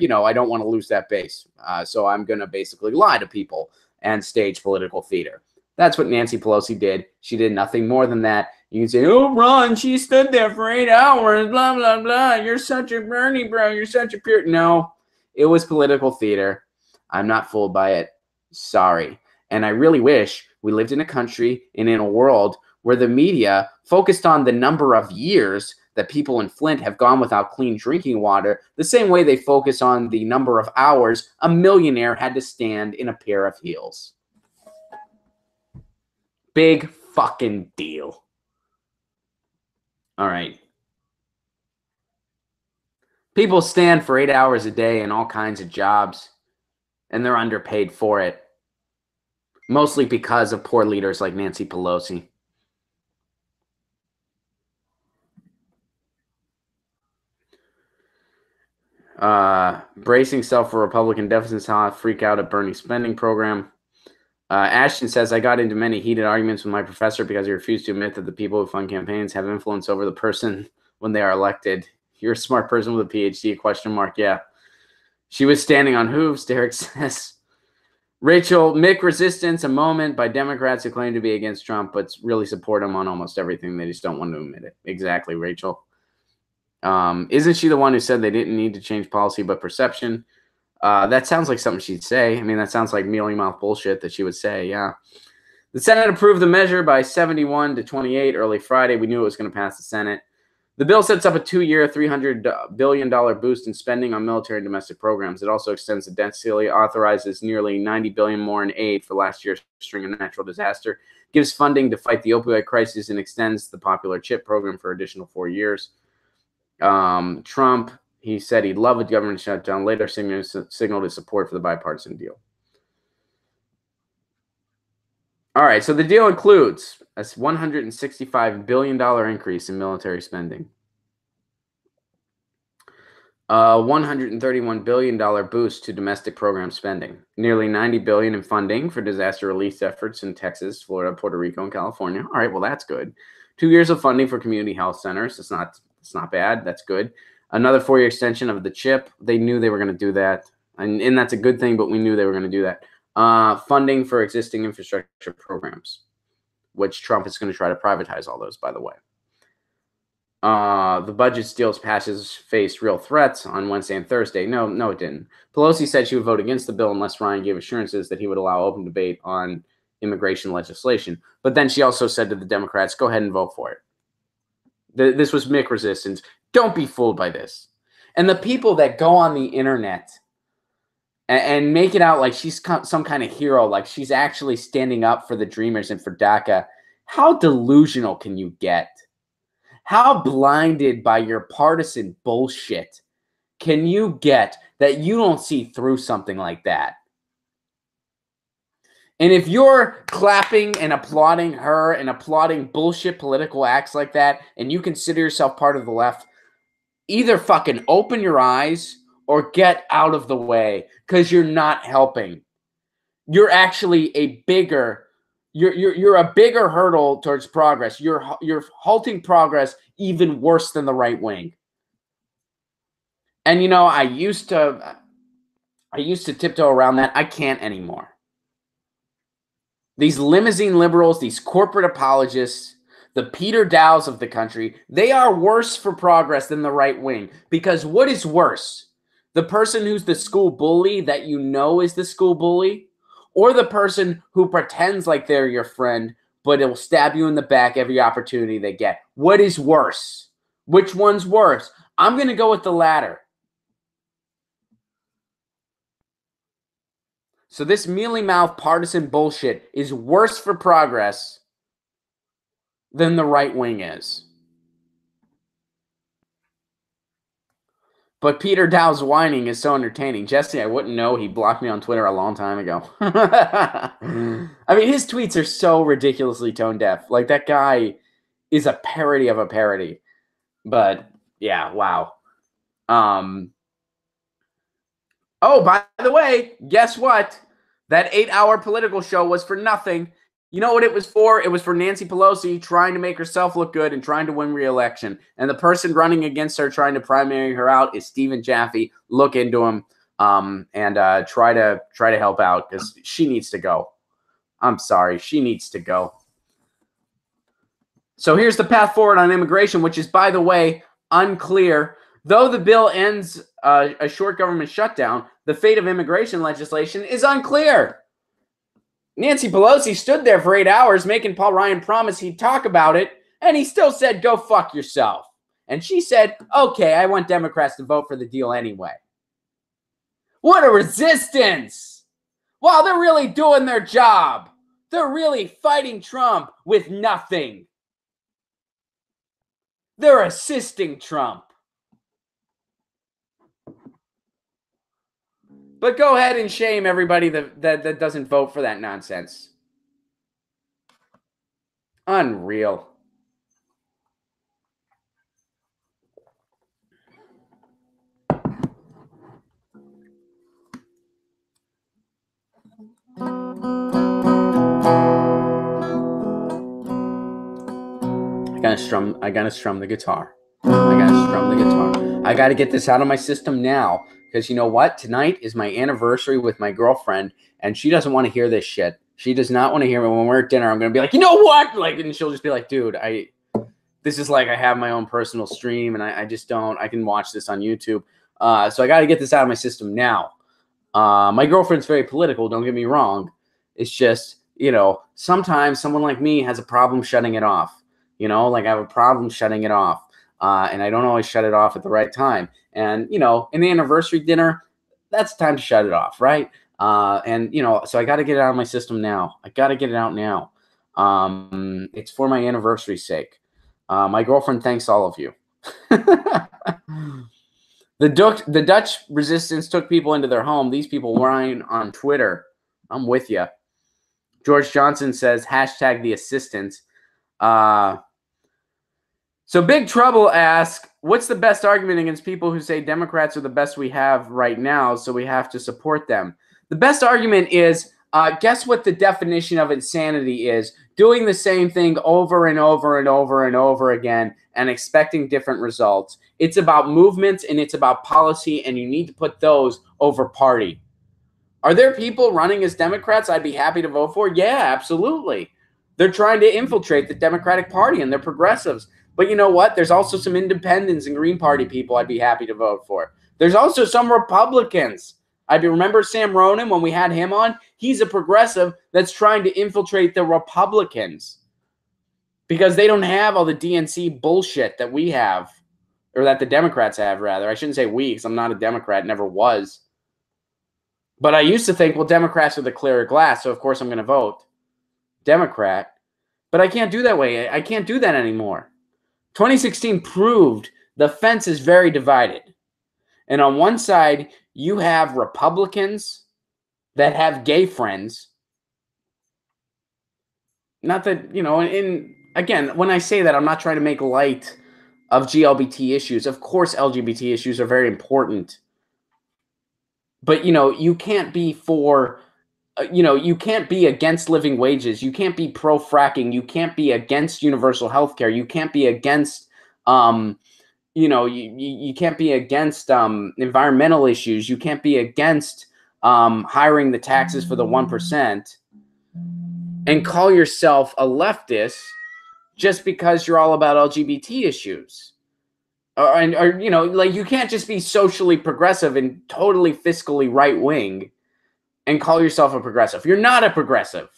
A: know, I don't want to lose that base. So I'm going to basically lie to people and stage political theater. That's what Nancy Pelosi did. She did nothing more than that. You can say, oh, Ron, she stood there for 8 hours, blah, blah, blah. You're such a Bernie bro. You're such a pure. No, it was political theater. I'm not fooled by it. Sorry. And I really wish we lived in a country and in a world where the media focused on the number of years that people in Flint have gone without clean drinking water, the same way they focus on the number of hours a millionaire had to stand in a pair of heels. Big fucking deal. All right. People stand for 8 hours a day in all kinds of jobs, and they're underpaid for it. Mostly because of poor leaders like Nancy Pelosi. Bracing self for Republican deficits, freak out at Bernie spending program. Ashton says, I got into many heated arguments with my professor because he refused to admit that the people who fund campaigns have influence over the person when they are elected. You're a smart person with a PhD, question mark. Yeah. She was standing on hooves, Derek says. Rachel, Mick resistance, a moment by Democrats who claim to be against Trump, but really support him on almost everything. They just don't want to admit it. Exactly, Rachel. Isn't she the one who said they didn't need to change policy but perception? That sounds like something she'd say. I mean, that sounds like mealy-mouth bullshit that she would say, yeah. The Senate approved the measure by 71 to 28 early Friday. We knew it was going to pass the Senate. The bill sets up a 2-year, $300 billion boost in spending on military and domestic programs. It also extends the debt ceiling, authorizes nearly $90 billion more in aid for last year's string of natural disaster, gives funding to fight the opioid crisis, and extends the popular CHIP program for additional 4 years. Trump, he said he'd love a government shutdown, later signaled his support for the bipartisan deal. All right, so the deal includes a $165 billion increase in military spending, a $131 billion boost to domestic program spending, nearly $90 billion in funding for disaster relief efforts in Texas, Florida, Puerto Rico, and California. All right, well, that's good. 2 years of funding for community health centers. It's not bad. That's good. Another 4-year extension of the CHIP. They knew they were going to do that, and that's a good thing, but we knew they were going to do that. Funding for existing infrastructure programs, which Trump is going to try to privatize all those, by the way. The budget deal's passes faced real threats on Wednesday and Thursday. No, it didn't. Pelosi said she would vote against the bill unless Ryan gave assurances that he would allow open debate on immigration legislation. But then she also said to the Democrats, go ahead and vote for it. This was Mick resistance. Don't be fooled by this. And the people that go on the internet and make it out like she's some kind of hero, like she's actually standing up for the Dreamers and for DACA, how delusional can you get? How blinded by your partisan bullshit can you get that you don't see through something like that? And if you're clapping and applauding her and applauding bullshit political acts like that, and you consider yourself part of the left, either fucking open your eyes or get out of the way, because you're not helping. You're actually a bigger, you're a bigger hurdle towards progress. You're halting progress even worse than the right wing. And you know, I used to tiptoe around that. I can't anymore. These limousine liberals, these corporate apologists, the Peter Dows of the country, they are worse for progress than the right wing. Because what is worse? The person who's the school bully that you know is the school bully, or the person who pretends like they're your friend, but it will stab you in the back every opportunity they get? What is worse? Which one's worse? I'm going to go with the latter. So this mealy-mouthed partisan bullshit is worse for progress than the right wing is. But Peter Dow's whining is so entertaining. Jesse, I wouldn't know. He blocked me on Twitter a long time ago. I mean, his tweets are so ridiculously tone deaf. Like, that guy is a parody of a parody. But, yeah, wow. Oh, by the way, guess what? That 8-hour political show was for nothing. You know what it was for? It was for Nancy Pelosi trying to make herself look good and trying to win re-election. And the person running against her, trying to primary her out, is Stephen Jaffe. Look into him and try to help out, because she needs to go. I'm sorry, she needs to go. So here's the path forward on immigration, which is, by the way, unclear. Though the bill ends a short government shutdown, the fate of immigration legislation is unclear. Nancy Pelosi stood there for 8 hours making Paul Ryan promise he'd talk about it, and he still said, go fuck yourself. And she said, okay, I want Democrats to vote for the deal anyway. What a resistance! Wow, they're really doing their job. They're really fighting Trump with nothing. They're assisting Trump. But go ahead and shame everybody that doesn't vote for that nonsense. Unreal. I gotta strum the guitar. I gotta get this out of my system now. Because you know what? Tonight is my anniversary with my girlfriend, and she doesn't want to hear this shit. She does not want to hear it. When we're at dinner, I'm going to be like, you know what? Like, and she'll just be like, dude, this is like I have my own personal stream, and I just don't. I can watch this on YouTube. So I got to get this out of my system now. My girlfriend's very political, don't get me wrong. It's just, you know, sometimes someone like me has a problem shutting it off. You know, like I have a problem shutting it off. And I don't always shut it off at the right time. And, you know, in the anniversary dinner, that's time to shut it off, right? And, you know, so I got to get it out of my system now. I got to get it out now. It's for my anniversary's sake. My girlfriend thanks all of you. The Dutch resistance took people into their home. These people whine on Twitter. I'm with you. George Johnson says, hashtag the assistance. So Big Trouble asks, what's the best argument against people who say Democrats are the best we have right now, so we have to support them? The best argument is, guess what the definition of insanity is? Doing the same thing over and over and over and over again and expecting different results. It's about movements and it's about policy, and you need to put those over party. Are there people running as Democrats I'd be happy to vote for? Yeah, absolutely. They're trying to infiltrate the Democratic Party, and they're progressives. But you know what? There's also some independents and Green Party people I'd be happy to vote for. There's also some Republicans. Remember Sam Ronan when we had him on? He's a progressive that's trying to infiltrate the Republicans because they don't have all the DNC bullshit that we have, or that the Democrats have, rather. I shouldn't say we, because I'm not a Democrat, never was. But I used to think, well, Democrats are the clearer glass, so of course I'm going to vote Democrat. But I can't do that way. I can't do that anymore. 2016 proved the fence is very divided. And on one side, you have Republicans that have gay friends. Not that, you know, again, when I say that, I'm not trying to make light of GLBT issues. Of course, LGBT issues are very important. But, you know, you can't be you can't be against living wages. You can't be pro-fracking. You can't be against universal health care. You can't be against, you can't be against environmental issues. You can't be against hiring the taxes for the 1% and call yourself a leftist just because you're all about LGBT issues. Or you know, like, you can't just be socially progressive and totally fiscally right-wing and call yourself a progressive. You're not a progressive.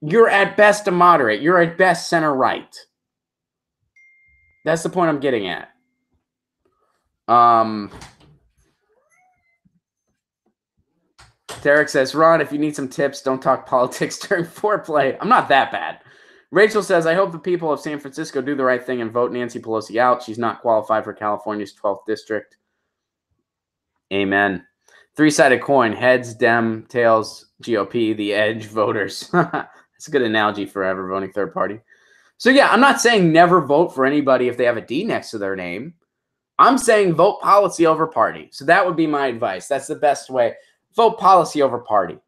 A: You're at best a moderate. You're at best center-right. That's the point I'm getting at. Derek says, Ron, if you need some tips, don't talk politics during foreplay. I'm not that bad. Rachel says, I hope the people of San Francisco do the right thing and vote Nancy Pelosi out. She's not qualified for California's 12th district. Amen. Three-sided coin, heads, Dem, tails, GOP, the edge, voters. That's a good analogy for ever voting third party. So yeah, I'm not saying never vote for anybody if they have a D next to their name. I'm saying vote policy over party. So that would be my advice. That's the best way. Vote policy over party.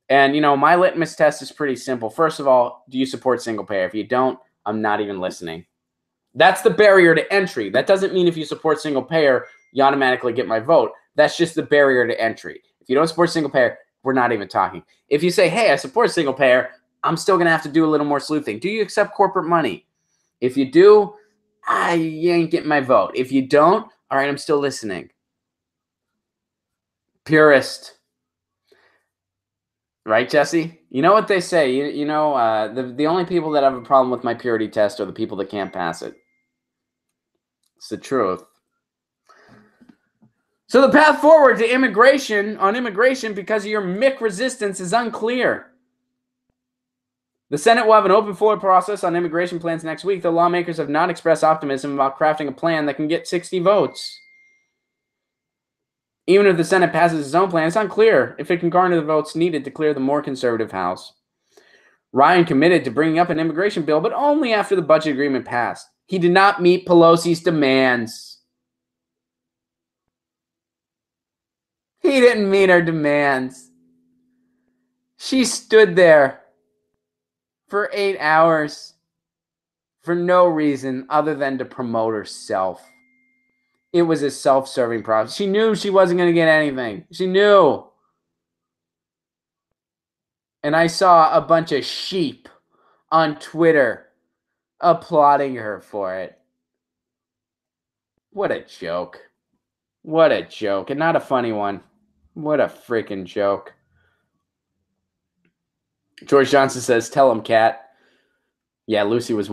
A: And, you know, my litmus test is pretty simple. First of all, do you support single payer? If you don't, I'm not even listening. That's the barrier to entry. That doesn't mean if you support single payer, you automatically get my vote. That's just the barrier to entry. If you don't support single payer, we're not even talking. If you say, hey, I support single payer, I'm still going to have to do a little more sleuthing. Do you accept corporate money? If you do, you ain't getting my vote. If you don't, all right, I'm still listening. Purist. Right, Jesse? You know what they say. The only people that have a problem with my purity test are the people that can't pass it. It's the truth. So the path forward to immigration, because of your Mick resistance, is unclear. The Senate will have an open floor process on immigration plans next week. The lawmakers have not expressed optimism about crafting a plan that can get 60 votes. Even if the Senate passes its own plan, it's unclear if it can garner the votes needed to clear the more conservative House. Ryan committed to bringing up an immigration bill, but only after the budget agreement passed. He did not meet Pelosi's demands. He didn't meet her demands. She stood there for 8 hours for no reason other than to promote herself. It was a self-serving process. She knew she wasn't going to get anything. She knew. And I saw a bunch of sheep on Twitter applauding her for it. What a joke. What a joke. And not a funny one. What a freaking joke. George Johnson says, tell him, Kat. Yeah, Lucy was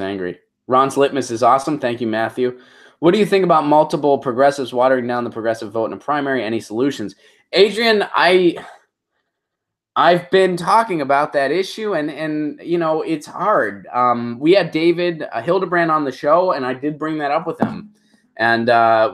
A: angry. Ron's litmus is awesome. Thank you, Matthew. What do you think about multiple progressives watering down the progressive vote in a primary? Any solutions? Adrian, I've been talking about that issue, and you know, it's hard. We had David Hildebrand on the show, and I did bring that up with him. And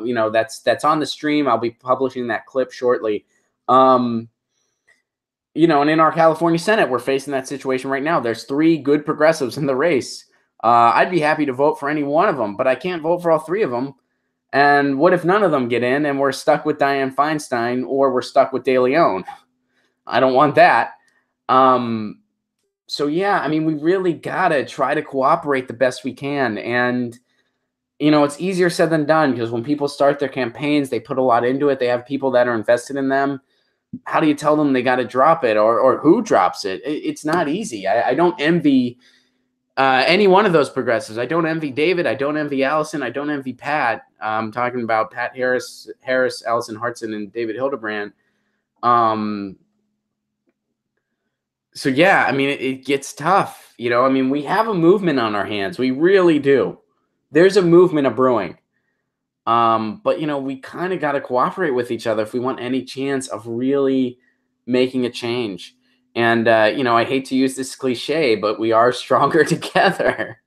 A: you know, that's on the stream. I'll be publishing that clip shortly. You know, and in our California Senate, we're facing that situation right now. There's 3 good progressives in the race. I'd be happy to vote for any one of them, but I can't vote for all 3 of them. And what if none of them get in and we're stuck with Dianne Feinstein or we're stuck with De Leon? I don't want that. So, yeah, I mean, we really got to try to cooperate the best we can. And, you know, it's easier said than done because when people start their campaigns, they put a lot into it. They have people that are invested in them. How do you tell them they got to drop it or who drops it? It's not easy. I don't envy any one of those progressives. I don't envy David. I don't envy Allison. I don't envy Pat. I'm talking about Pat Harris, Allison Hartson, and David Hildebrand. So, yeah, I mean, it gets tough. You know, I mean, we have a movement on our hands. We really do. There's a movement of brewing. But, you know, we kind of got to cooperate with each other if we want any chance of really making a change. And, you know, I hate to use this cliche, but we are stronger together.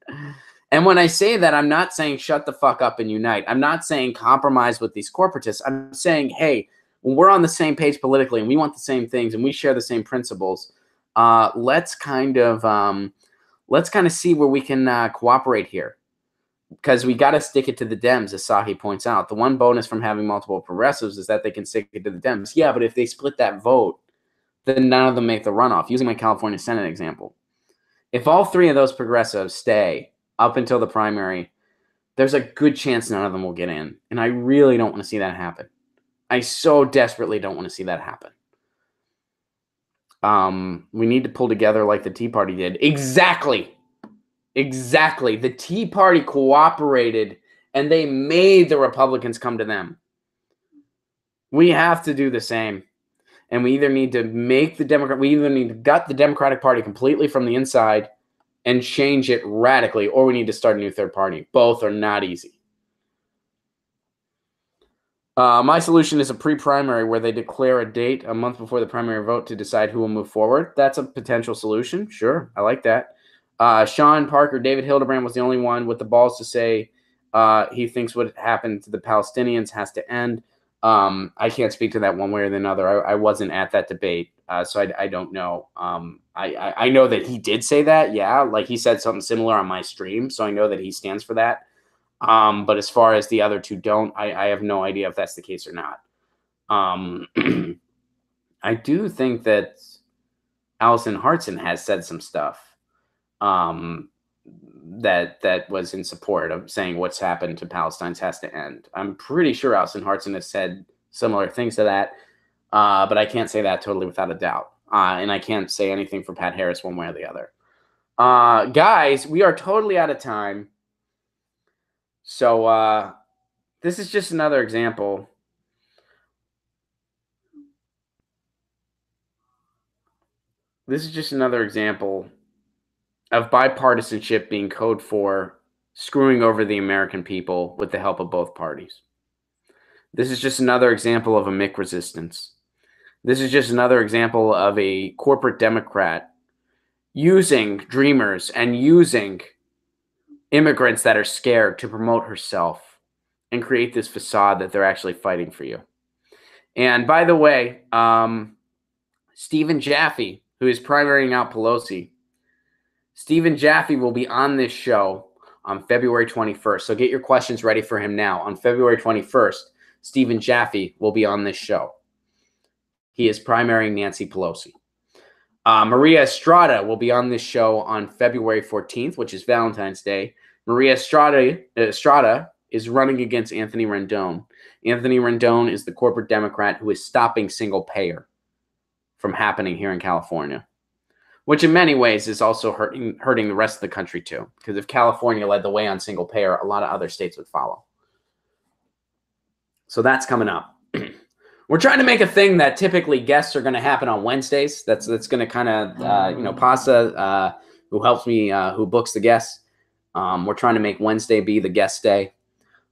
A: And when I say that, I'm not saying shut the fuck up and unite. I'm not saying compromise with these corporatists. I'm saying, hey, when we're on the same page politically and we want the same things and we share the same principles, let's kind of see where we can cooperate here. Because we got to stick it to the Dems, as Sahi points out. The one bonus from having multiple progressives is that they can stick it to the Dems. Yeah, but if they split that vote, then none of them make the runoff. Using my California Senate example. If all 3 of those progressives stay up until the primary, there's a good chance none of them will get in. And I really don't want to see that happen. I so desperately don't want to see that happen. We need to pull together like the Tea Party did. Exactly. Exactly. The Tea Party cooperated, and they made the Republicans come to them. We have to do the same. And we either need to make we either need to gut the Democratic Party completely from the inside and change it radically, or we need to start a new third party. Both are not easy. My solution is a pre-primary where they declare a date a month before the primary vote to decide who will move forward. That's a potential solution. Sure, I like that. Sean Parker, David Hildebrand was the only one with the balls to say he thinks what happened to the Palestinians has to end. I can't speak to that one way or the other. I wasn't at that debate, so I don't know. I know that he did say that, yeah, like he said something similar on my stream, so I know that he stands for that. But as far as the other two don't, I have no idea if that's the case or not. I do think that Allison Hartson has said some stuff that was in support of saying what's happened to Palestine has to end. I'm pretty sure Allison Hartson has said similar things to that, but I can't say that totally without a doubt. And I can't say anything for Pat Harris one way or the other. Guys, we are totally out of time. So this is just another example. This is just another example of bipartisanship being code for screwing over the American people with the help of both parties. This is just another example of a MIC resistance. This is just another example of a corporate Democrat using dreamers and using immigrants that are scared to promote herself and create this facade that they're actually fighting for you. And by the way, Stephen Jaffe, who is primarying out Pelosi, Stephen Jaffe will be on this show on February 21st. So get your questions ready for him now. On February 21st, Stephen Jaffe will be on this show. He is primarying Nancy Pelosi. Maria Estrada will be on this show on February 14th, which is Valentine's Day. Maria Estrada is running against Anthony Rendon. Anthony Rendon is the corporate Democrat who is stopping single payer from happening here in California, which in many ways is also hurting the rest of the country too. Because if California led the way on single payer, a lot of other states would follow. So that's coming up. We're trying to make a thing that typically guests are going to happen on Wednesdays. That's going to kind of, Pasta, who helps me, who books the guests. We're trying to make Wednesday be the guest day.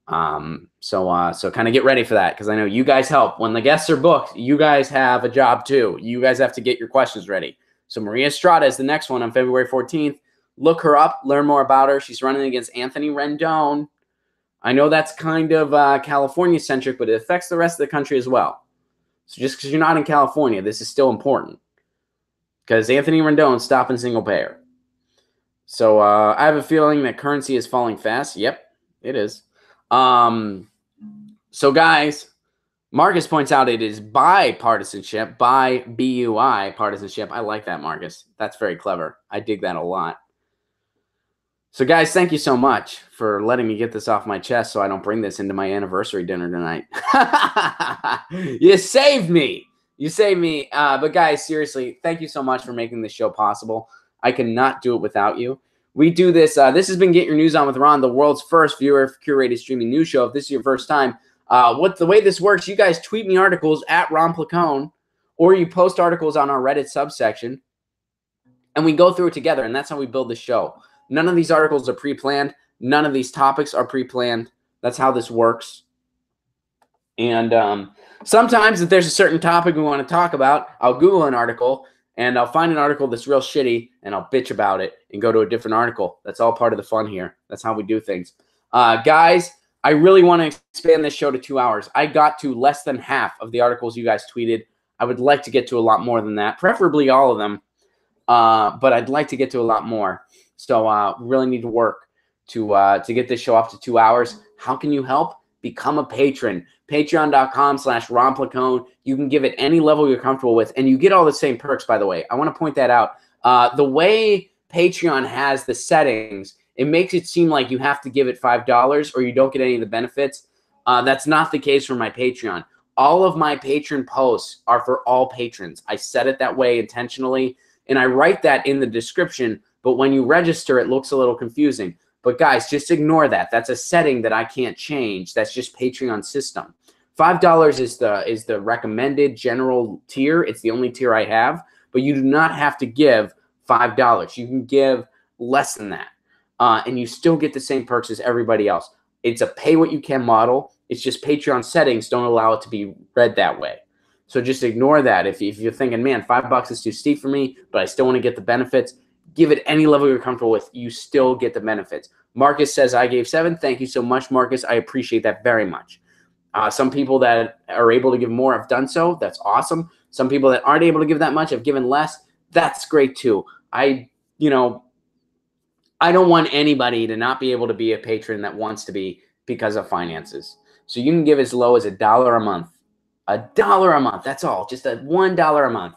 A: So kind of get ready for that, because I know you guys help. When the guests are booked, you guys have a job too. You guys have to get your questions ready. So Maria Estrada is the next one on February 14th. Look her up, learn more about her. She's running against Anthony Rendon. I know that's kind of California-centric, but it affects the rest of the country as well. So just because you're not in California, this is still important, because Anthony Rendon's stopping single payer. So I have a feeling that currency is falling fast. Yep, it is. So guys, Marcus points out it is bipartisanship, BUI partisanship. I like that, Marcus. That's very clever. I dig that a lot. So guys, thank you so much for letting me get this off my chest so I don't bring this into my anniversary dinner tonight. You saved me. You saved me. But guys, seriously, thank you so much for making this show possible. I cannot do it without you. We do this. This has been Get Your News On with Ron, the world's first viewer-curated streaming news show. If this is your first time, the way this works, you guys tweet me articles at Ron Placone, or you post articles on our Reddit subsection, and we go through it together, and that's how we build the show. None of these articles are pre-planned. None of these topics are pre-planned. That's how this works. And sometimes if there's a certain topic we want to talk about, I'll Google an article, and I'll find an article that's real shitty, and I'll bitch about it and go to a different article. That's all part of the fun here. That's how we do things. Guys, I really want to expand this show to 2 hours. I got to less than half of the articles you guys tweeted. I would like to get to a lot more than that, preferably all of them. But I'd like to get to a lot more. So really need to work to get this show up to 2 hours. How can you help? Become a patron. Patreon.com/Ron Placone. You can give it any level you're comfortable with, and you get all the same perks, by the way. I want to point that out. The way Patreon has the settings, it makes it seem like you have to give it $5 or you don't get any of the benefits. That's not the case for my Patreon. All of my patron posts are for all patrons. I set it that way intentionally, and I write that in the description, but when you register, it looks a little confusing. But guys, just ignore that. That's a setting that I can't change. That's just Patreon system. $5 is the recommended general tier. It's the only tier I have, but you do not have to give $5. You can give less than that, and you still get the same perks as everybody else. It's a pay what you can model. It's just Patreon settings don't allow it to be read that way. So just ignore that. If you're thinking, man, $5 is too steep for me, but I still want to get the benefits, give it any level you're comfortable with. You still get the benefits. Marcus says, I gave 7. Thank you so much, Marcus. I appreciate that very much. Some people that are able to give more have done so. That's awesome. Some people that aren't able to give that much have given less. That's great too. I don't want anybody to not be able to be a patron that wants to be because of finances. So you can give as low as $1 a month. $1 a month. That's all. Just $1 a month.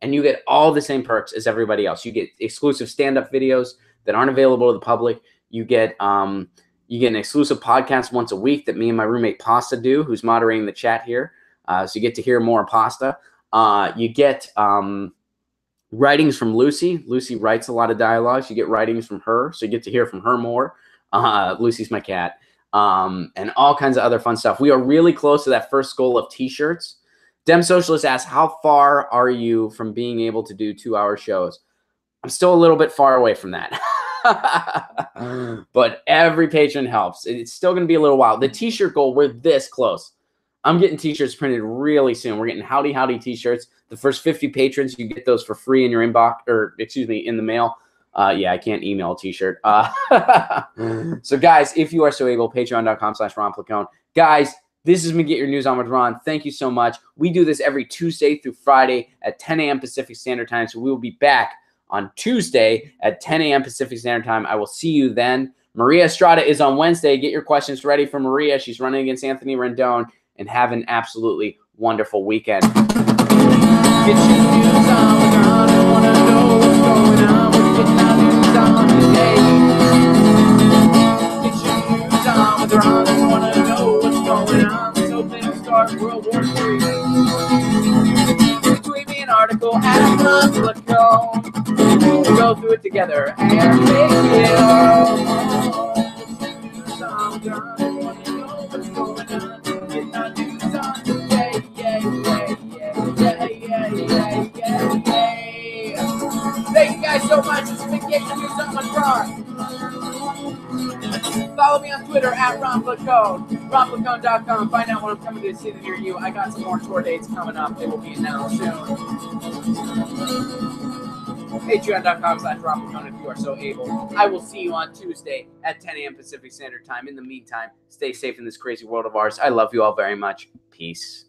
A: And you get all the same perks as everybody else. You get exclusive stand-up videos that aren't available to the public. You get an exclusive podcast once a week that me and my roommate Pasta do, who's moderating the chat here. So you get to hear more Pasta. You get writings from Lucy. Lucy writes a lot of dialogues. You get writings from her, so you get to hear from her more. Lucy's my cat. And all kinds of other fun stuff. We are really close to that first goal of T-shirts. Dem Socialist asks, how far are you from being able to do 2-hour shows? I'm still a little bit far away from that. But every patron helps. It's still going to be a little while. The T-shirt goal, we're this close. I'm getting T-shirts printed really soon. We're getting Howdy Howdy T-shirts. The first 50 patrons, you get those for free in your inbox, or excuse me, in the mail. Yeah, I can't email a T-shirt. So guys, if you are so able, patreon.com/Ron Placone. Guys, this has been Get Your News On with Ron. Thank you so much. We do this every Tuesday through Friday at 10 a.m. Pacific Standard Time. So we will be back on Tuesday at 10 a.m. Pacific Standard Time. I will see you then. Maria Estrada is on Wednesday. Get your questions ready for Maria. She's running against Anthony Rendon. And have an absolutely wonderful weekend. Get your news on with Ron. I want to know what's going on. We're getting our news on today. Get your news on with Ron. I want to know what's going on. Let's open and start World War III. Tweet me an article at Ron Placone. We'll go through it together and make it all. Get your news on with Ron. I want to know what's going on. Getting our news on today. Thank you guys so much. It's been Get Your News On with Ron. Follow me on Twitter at Ron Placone. RonPlacone.com. Find out when I'm coming to a city near you. I got some more tour dates coming up. They will be announced soon. Patreon.com/Ron Placone if you are so able. I will see you on Tuesday at 10 a.m. Pacific Standard Time. In the meantime, stay safe in this crazy world of ours. I love you all very much. Peace.